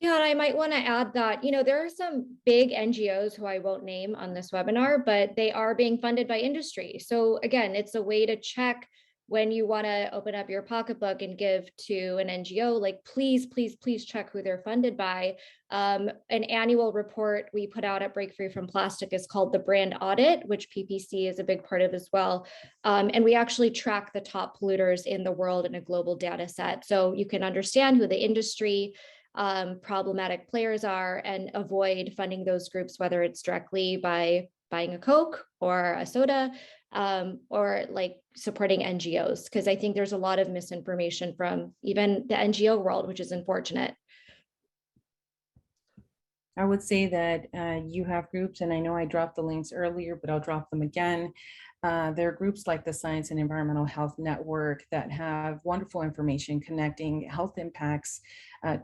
Yeah, and I might want to add that, there are some big NGOs who I won't name on this webinar, but they are being funded by industry. So again, it's a way to check when you want to open up your pocketbook and give to an NGO, like please, please, please check who they're funded by. An annual report we put out at Break Free from Plastic is called the Brand Audit, which PPC is a big part of as well. And we actually track the top polluters in the world in a global data set. So you can understand who the industry problematic players are and avoid funding those groups, whether it's directly by buying a Coke or a soda, or like supporting NGOs, because I think there's a lot of misinformation from even the NGO world, which is unfortunate. I would say that you have groups, and I know I dropped the links earlier, but I'll drop them again. There are groups like the Science and Environmental Health Network that have wonderful information connecting health impacts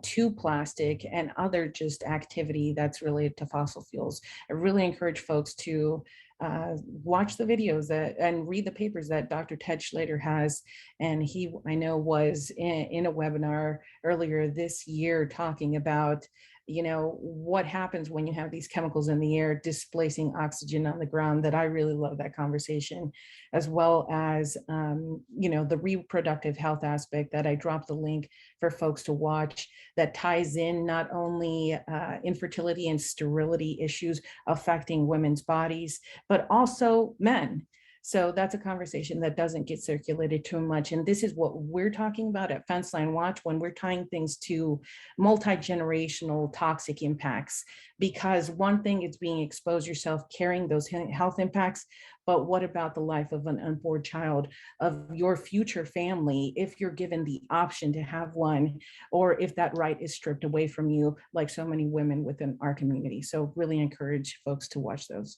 to plastic and other just activity that's related to fossil fuels. I really encourage folks to watch the videos and read the papers that Dr. Ted Schlater has. And he, I know, was in a webinar earlier this year talking about what happens when you have these chemicals in the air displacing oxygen on the ground. That I really love that conversation, as well as, the reproductive health aspect that I dropped the link for folks to watch that ties in not only infertility and sterility issues affecting women's bodies, but also men. So that's a conversation that doesn't get circulated too much. And this is what we're talking about at Fenceline Watch when we're tying things to multi-generational toxic impacts. Because one thing is being exposed yourself, carrying those health impacts, but what about the life of an unborn child, of your future family, if you're given the option to have one, or if that right is stripped away from you, like so many women within our community. So really encourage folks to watch those.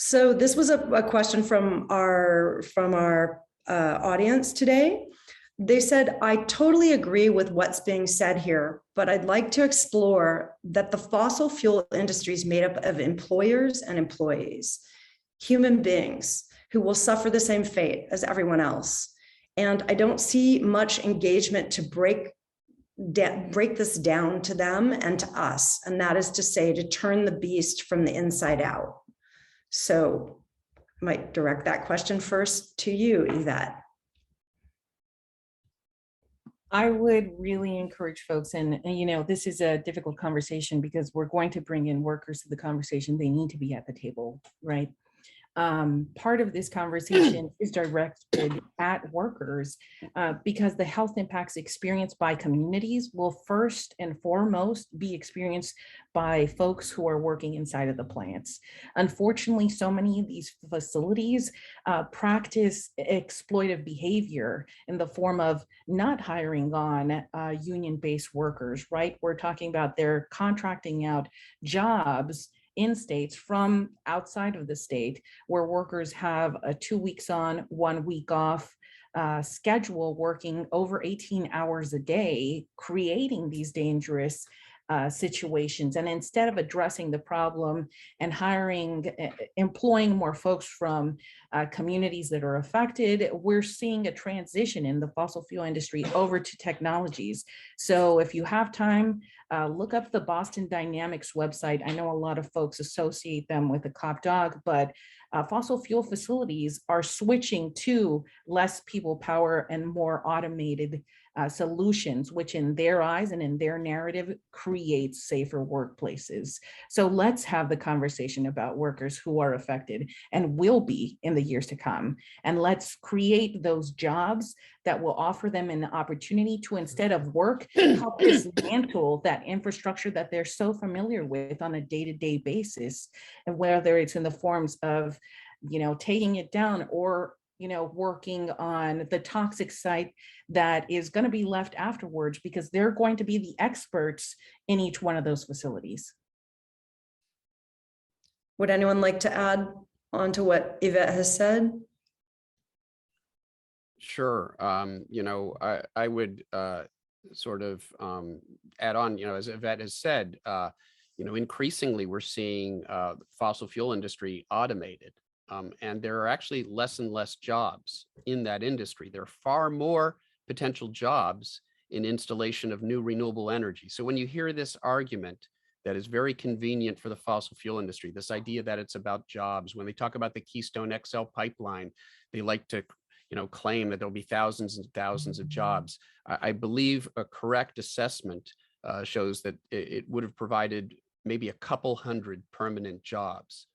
So this was a question from our audience today. They said, I totally agree with what's being said here, but I'd like to explore that the fossil fuel industry is made up of employers and employees, human beings who will suffer the same fate as everyone else. And I don't see much engagement to break this down to them and to us. And that is to say, to turn the beast from the inside out. So I might direct that question first to you, Yvette. I would really encourage folks, and this is a difficult conversation because we're going to bring in workers to the conversation. They need to be at the table, right? Part of this conversation is directed at workers because the health impacts experienced by communities will first and foremost be experienced by folks who are working inside of the plants. Unfortunately, so many of these facilities practice exploitive behavior in the form of not hiring on union-based workers, right? We're talking about they're contracting out jobs in states from outside of the state where workers have a 2 weeks on, 1 week off schedule, working over 18 hours a day, creating these dangerous situations. And instead of addressing the problem and employing more folks from communities that are affected, we're seeing a transition in the fossil fuel industry over to technologies. So if you have time, look up the Boston Dynamics website. I know a lot of folks associate them with a cop dog, but fossil fuel facilities are switching to less people power and more automated solutions, which in their eyes and in their narrative creates safer workplaces. So let's have the conversation about workers who are affected and will be in the years to come. And let's create those jobs that will offer them an opportunity to, instead of work, help dismantle that infrastructure that they're so familiar with on a day-to-day basis. And whether it's in the forms of, taking it down or working on the toxic site that is going to be left afterwards, because they're going to be the experts in each one of those facilities. Would anyone like to add on to what Yvette has said? Sure. I would sort of add on, as Yvette has said, increasingly we're seeing fossil fuel industry automated. And there are actually less and less jobs in that industry. There are far more potential jobs in installation of new renewable energy. So when you hear this argument that is very convenient for the fossil fuel industry, this idea that it's about jobs, when they talk about the Keystone XL pipeline, they like to claim that there'll be thousands and thousands of jobs. I believe a correct assessment shows that it would have provided maybe a couple hundred permanent jobs.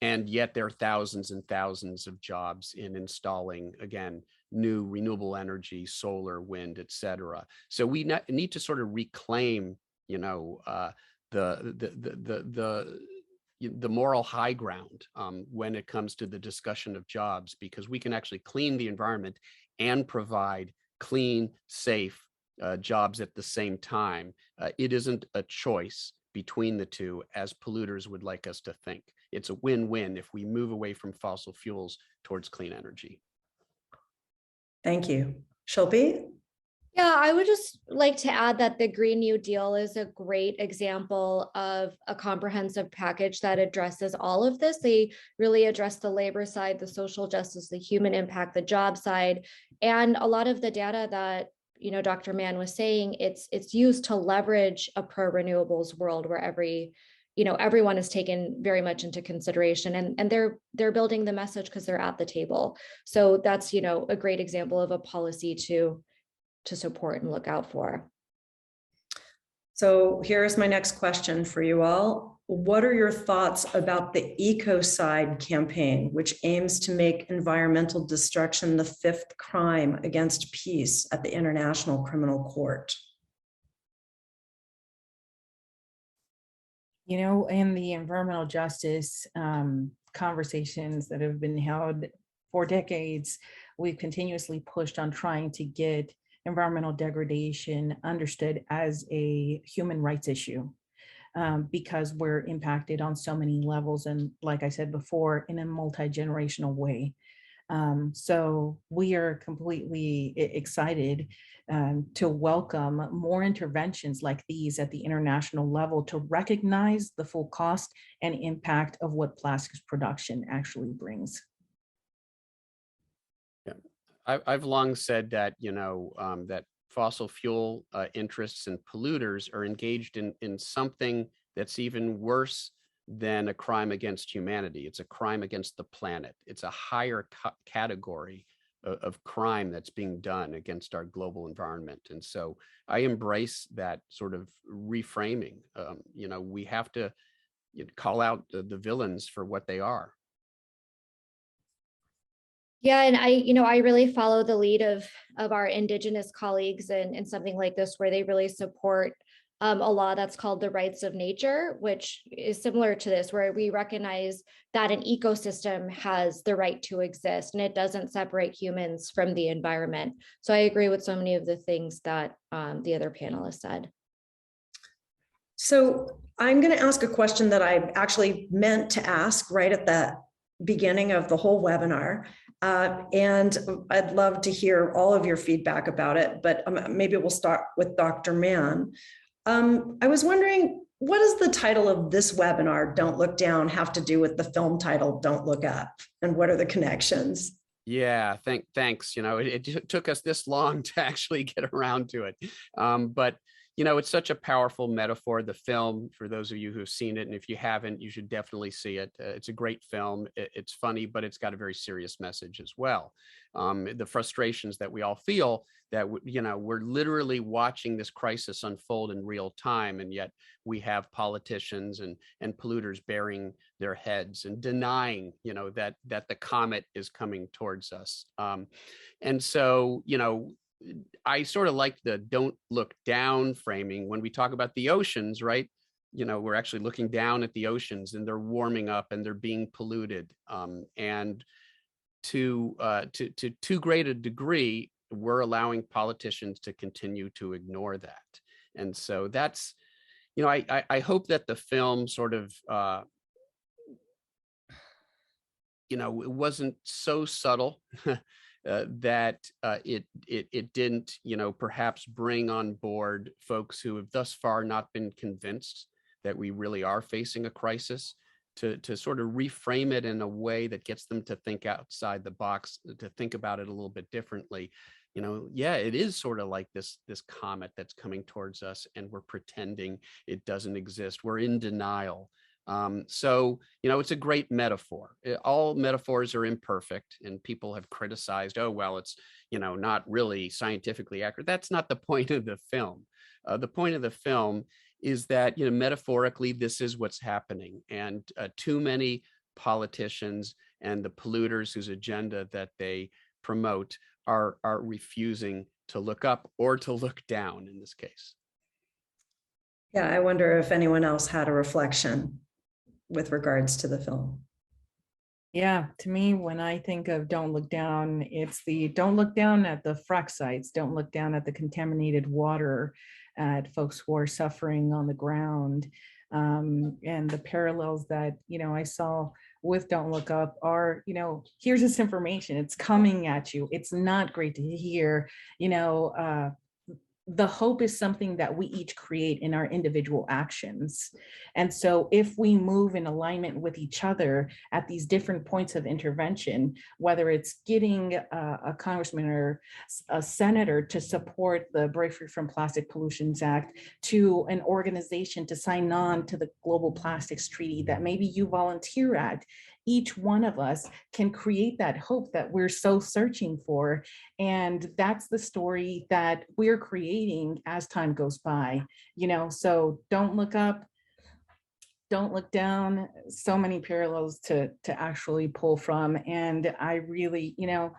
And yet there are thousands and thousands of jobs in installing, again, new renewable energy, solar, wind, et cetera. So we need to sort of reclaim, the moral high ground when it comes to the discussion of jobs, because we can actually clean the environment and provide clean, safe jobs at the same time. It isn't a choice between the two, as polluters would like us to think. It's a win-win if we move away from fossil fuels towards clean energy. Thank you. Shilpi? Yeah, I would just like to add that the Green New Deal is a great example of a comprehensive package that addresses all of this. They really address the labor side, the social justice, the human impact, the job side, and a lot of the data that Dr. Mann was saying, it's used to leverage a pro-renewables world where everyone is taken very much into consideration, and they're building the message because they're at the table. So that's a great example of a policy to support and look out for. So here's my next question for you all. What are your thoughts about the Ecocide campaign, which aims to make environmental destruction the fifth crime against peace at the International Criminal Court? In the environmental justice conversations that have been held for decades, we've continuously pushed on trying to get environmental degradation understood as a human rights issue, because we're impacted on so many levels, and like I said before, in a multi-generational way. So we are completely excited to welcome more interventions like these at the international level to recognize the full cost and impact of what plastics production actually brings. I've long said that, that fossil fuel interests and polluters are engaged in something that's even worse than a crime against humanity. It's a crime against the planet. It's a higher category of crime that's being done against our global environment. And so I embrace that sort of reframing. We have to call out the villains for what they are. Yeah, and I really follow the lead of our Indigenous colleagues in something like this, where they really support a law that's called the Rights of Nature, which is similar to this, where we recognize that an ecosystem has the right to exist and it doesn't separate humans from the environment. So I agree with so many of the things that the other panelists said. So I'm going to ask a question that I actually meant to ask right at the beginning of the whole webinar. And I'd love to hear all of your feedback about it, but maybe we'll start with Dr. Mann. I was wondering, what does the title of this webinar, Don't Look Down, have to do with the film title, Don't Look Up? And what are the connections? Yeah, thanks. It took us this long to actually get around to it. But it's such a powerful metaphor, the film, for those of you who've seen it. And if you haven't, you should definitely see it. It's a great film. It's funny, but it's got a very serious message as well. The frustrations that we all feel that, we're literally watching this crisis unfold in real time. And yet we have politicians and polluters burying their heads and denying, that the comet is coming towards us. And so, I sort of like the don't look down framing when we talk about the oceans, right? We're actually looking down at the oceans and they're warming up and they're being polluted. And to too great a degree, we're allowing politicians to continue to ignore that. And so that's, I hope that the film sort of, it wasn't so subtle that it didn't, perhaps bring on board folks who have thus far not been convinced that we really are facing a crisis. to sort of reframe it in a way that gets them to think outside the box, to think about it a little bit differently. You know, yeah, it is sort of like this comet that's coming towards us, and we're pretending it doesn't exist. We're in denial. So, you know, it's a great metaphor. All metaphors are imperfect, and people have criticized, oh, well, it's, you know, not really scientifically accurate. That's not the point of the film. The point of the film is that, you know, metaphorically, this is what's happening. And too many politicians and the polluters whose agenda that they promote are refusing to look up or to look down in this case. Yeah, I wonder if anyone else had a reflection with regards to the film. Yeah, to me, when I think of Don't Look Down, it's the don't look down at the frack sites, don't look down at the contaminated water, at folks who are suffering on the ground. And the parallels that, you know, I saw with Don't Look Up are, you know, here's this information, it's coming at you. It's not great to hear, you know, the hope is something that we each create in our individual actions. And so if we move in alignment with each other at these different points of intervention, whether it's getting a congressman or a senator to support the Break Free from Plastic Pollutions Act, to an organization to sign on to the Global Plastics Treaty that maybe you volunteer at, each one of us can create that hope that we're so searching for. And that's the story that we're creating as time goes by, you know. So don't look up, don't look down. So many parallels to actually pull from. And I really, you know,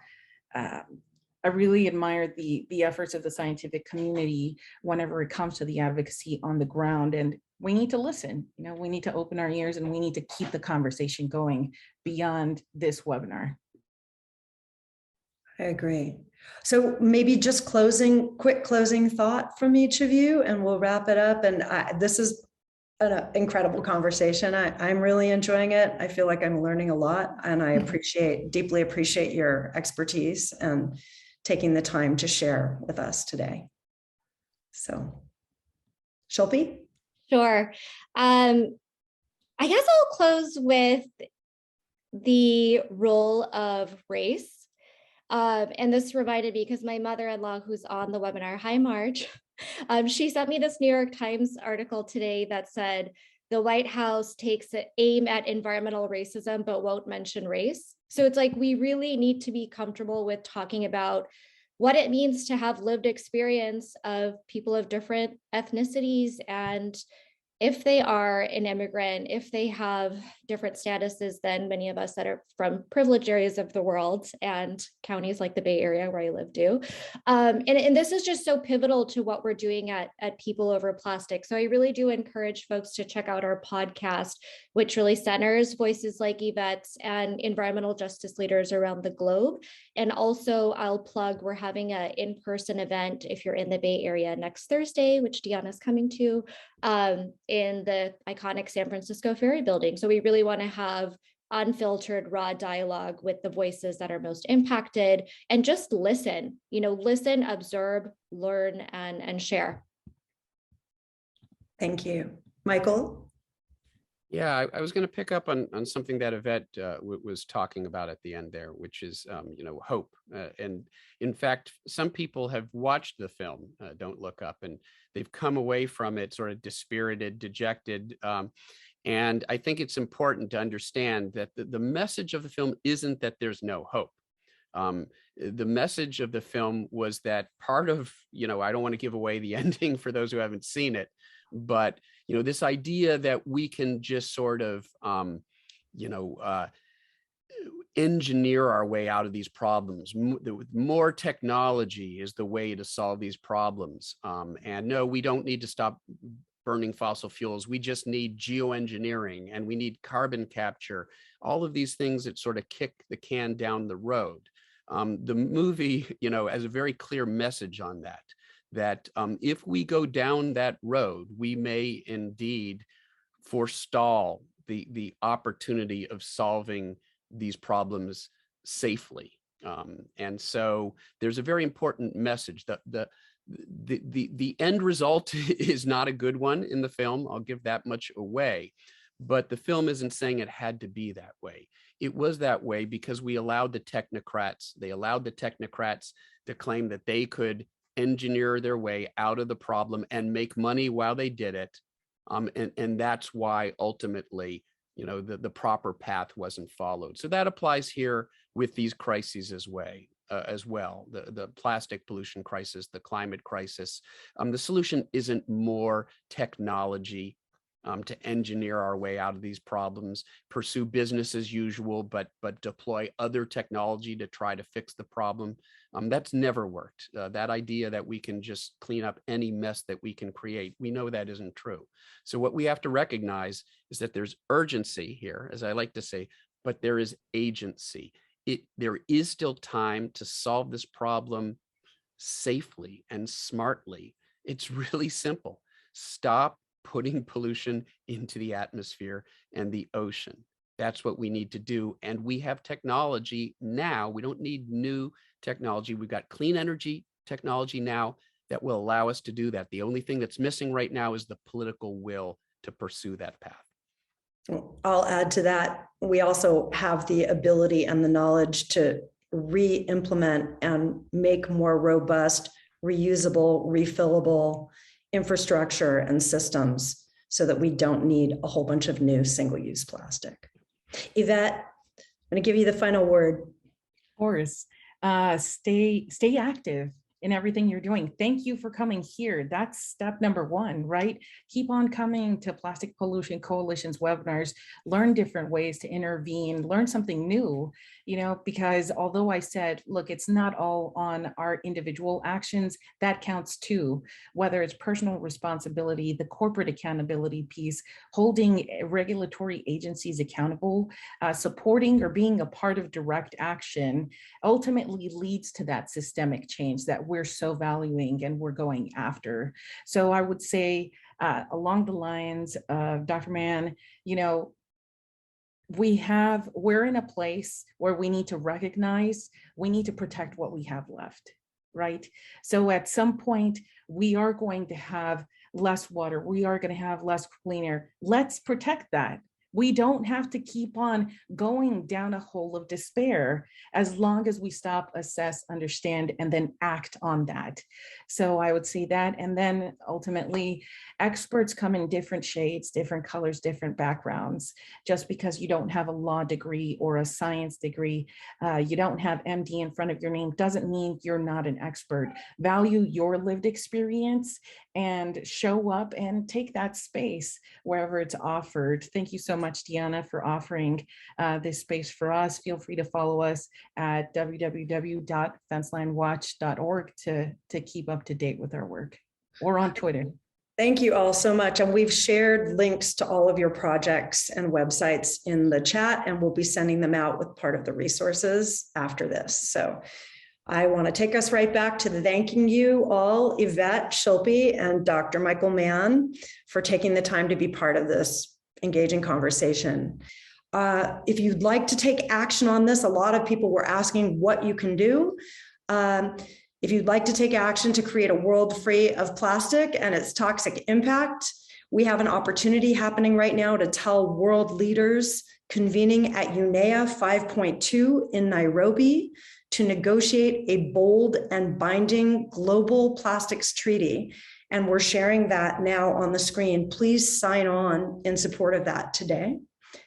I really admire the efforts of the scientific community whenever it comes to the advocacy on the ground. And we need to listen, you know, we need to open our ears, and we need to keep the conversation going beyond this webinar. I agree. So maybe just quick closing thought from each of you, and we'll wrap it up. And this is an incredible conversation. I'm really enjoying it. I feel like I'm learning a lot, and I deeply appreciate your expertise and taking the time to share with us today. So, Shilpi? Sure. I guess I'll close with the role of race. And this reminded me because my mother-in-law, who's on the webinar, hi, Marge, she sent me this New York Times article today that said the White House takes aim at environmental racism, but won't mention race. So it's like, we really need to be comfortable with talking about what it means to have lived experience of people of different ethnicities, and if they are an immigrant, if they have different statuses than many of us that are from privileged areas of the world and counties like the Bay Area where I live do. And this is just so pivotal to what we're doing at People Over Plastic. So I really do encourage folks to check out our podcast, which really centers voices like Yvette's and environmental justice leaders around the globe. And also I'll plug, we're having an in-person event if you're in the Bay Area next Thursday, which Deanna's coming to, in the iconic San Francisco Ferry Building. So we really want to have unfiltered, raw dialogue with the voices that are most impacted, and just listen, you know, listen, observe, learn, and share. Thank you. Michael? Yeah, I was going to pick up on something that Yvette was talking about at the end there, which is, you know, hope. And in fact, some people have watched the film, Don't Look Up, and they've come away from it sort of dispirited, dejected. And I think it's important to understand that the message of the film isn't that there's no hope. The message of the film was that part of, you know, I don't want to give away the ending for those who haven't seen it, but, you know, this idea that we can just sort of, you know, engineer our way out of these problems. More technology is the way to solve these problems. And no, we don't need to stop burning fossil fuels. We just need geoengineering, and we need carbon capture, all of these things that sort of kick the can down the road. The movie, you know, has a very clear message on that if we go down that road, we may indeed forestall the opportunity of solving these problems safely. And so there's a very important message that the end result is not a good one in the film. I'll give that much away. but the film isn't saying it had to be that way. It was that way because we allowed the technocrats, to claim that they could engineer their way out of the problem and make money while they did it. And that's why ultimately, the proper path wasn't followed. So that applies here with these crises as well, the plastic pollution crisis, the climate crisis. The solution isn't more technology to engineer our way out of these problems, pursue business as usual, but deploy other technology to try to fix the problem. That's never worked. That idea that we can just clean up any mess that we can create, we know that isn't true. So what we have to recognize is that there's urgency here, as I like to say, but there is agency. There is still time to solve this problem safely and smartly. It's really simple. Stop putting pollution into the atmosphere and the ocean. That's what we need to do. And we have technology now. We don't need new technology. We've got clean energy technology now that will allow us to do that. The only thing that's missing right now is the political will to pursue that path. I'll add to that. We also have the ability and the knowledge to re-implement and make more robust, reusable, refillable infrastructure and systems so that we don't need a whole bunch of new single-use plastic. Yvette, I'm going to give you the final word. Of course, stay active in everything you're doing. Thank you for coming here. That's step number one, right? Keep on coming to Plastic Pollution Coalition's webinars, learn different ways to intervene, learn something new, because although I said, look, it's not all on our individual actions, that counts too, whether it's personal responsibility, the corporate accountability piece, holding regulatory agencies accountable, supporting or being a part of direct action ultimately leads to that systemic change that we're so valuing and we're going after. So I would say along the lines of Dr. Mann, we're in a place where we need to recognize, we need to protect what we have left, right? So at some point, we are going to have less water, we are going to have less clean air. Let's protect that. We don't have to keep on going down a hole of despair as long as we stop, assess, understand, and then act on that. So I would say that, and then ultimately, experts come in different shades, different colors, different backgrounds. Just because you don't have a law degree or a science degree, you don't have MD in front of your name, doesn't mean you're not an expert. Value your lived experience and show up and take that space wherever it's offered. Thank you so much, Deanna, for offering this space for us. Feel free to follow us at www.fencelinewatch.org to keep up to date with our work, or on Twitter. Thank you all so much. And we've shared links to all of your projects and websites in the chat, and we'll be sending them out with part of the resources after this. So I want to take us right back to thanking you all, Yvette, Shilpi, and Dr. Michael Mann, for taking the time to be part of this engaging conversation. If you'd like to take action on this, a lot of people were asking what you can do. If you'd like to take action to create a world free of plastic and its toxic impact, we have an opportunity happening right now to tell world leaders convening at UNEA 5.2 in Nairobi to negotiate a bold and binding global plastics treaty. And we're sharing that now on the screen. Please sign on in support of that today.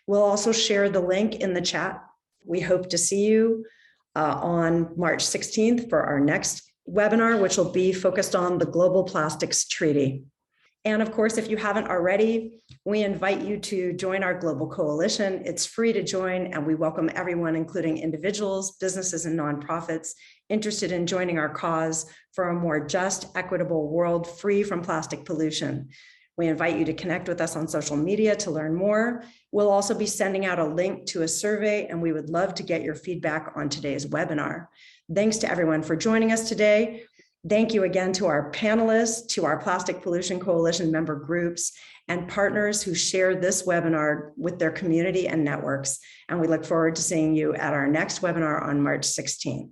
We'll also share the link in the chat. We hope to see you on March 16th for our next webinar, which will be focused on the Global Plastics Treaty. And of course, if you haven't already, we invite you to join our global coalition. It's free to join, and we welcome everyone, including individuals, businesses, and nonprofits interested in joining our cause for a more just, equitable world free from plastic pollution. We invite you to connect with us on social media to learn more. We'll also be sending out a link to a survey, and we would love to get your feedback on today's webinar. Thanks to everyone for joining us today. Thank you again to our panelists, to our Plastic Pollution Coalition member groups, and partners who shared this webinar with their community and networks. And we look forward to seeing you at our next webinar on March 16th.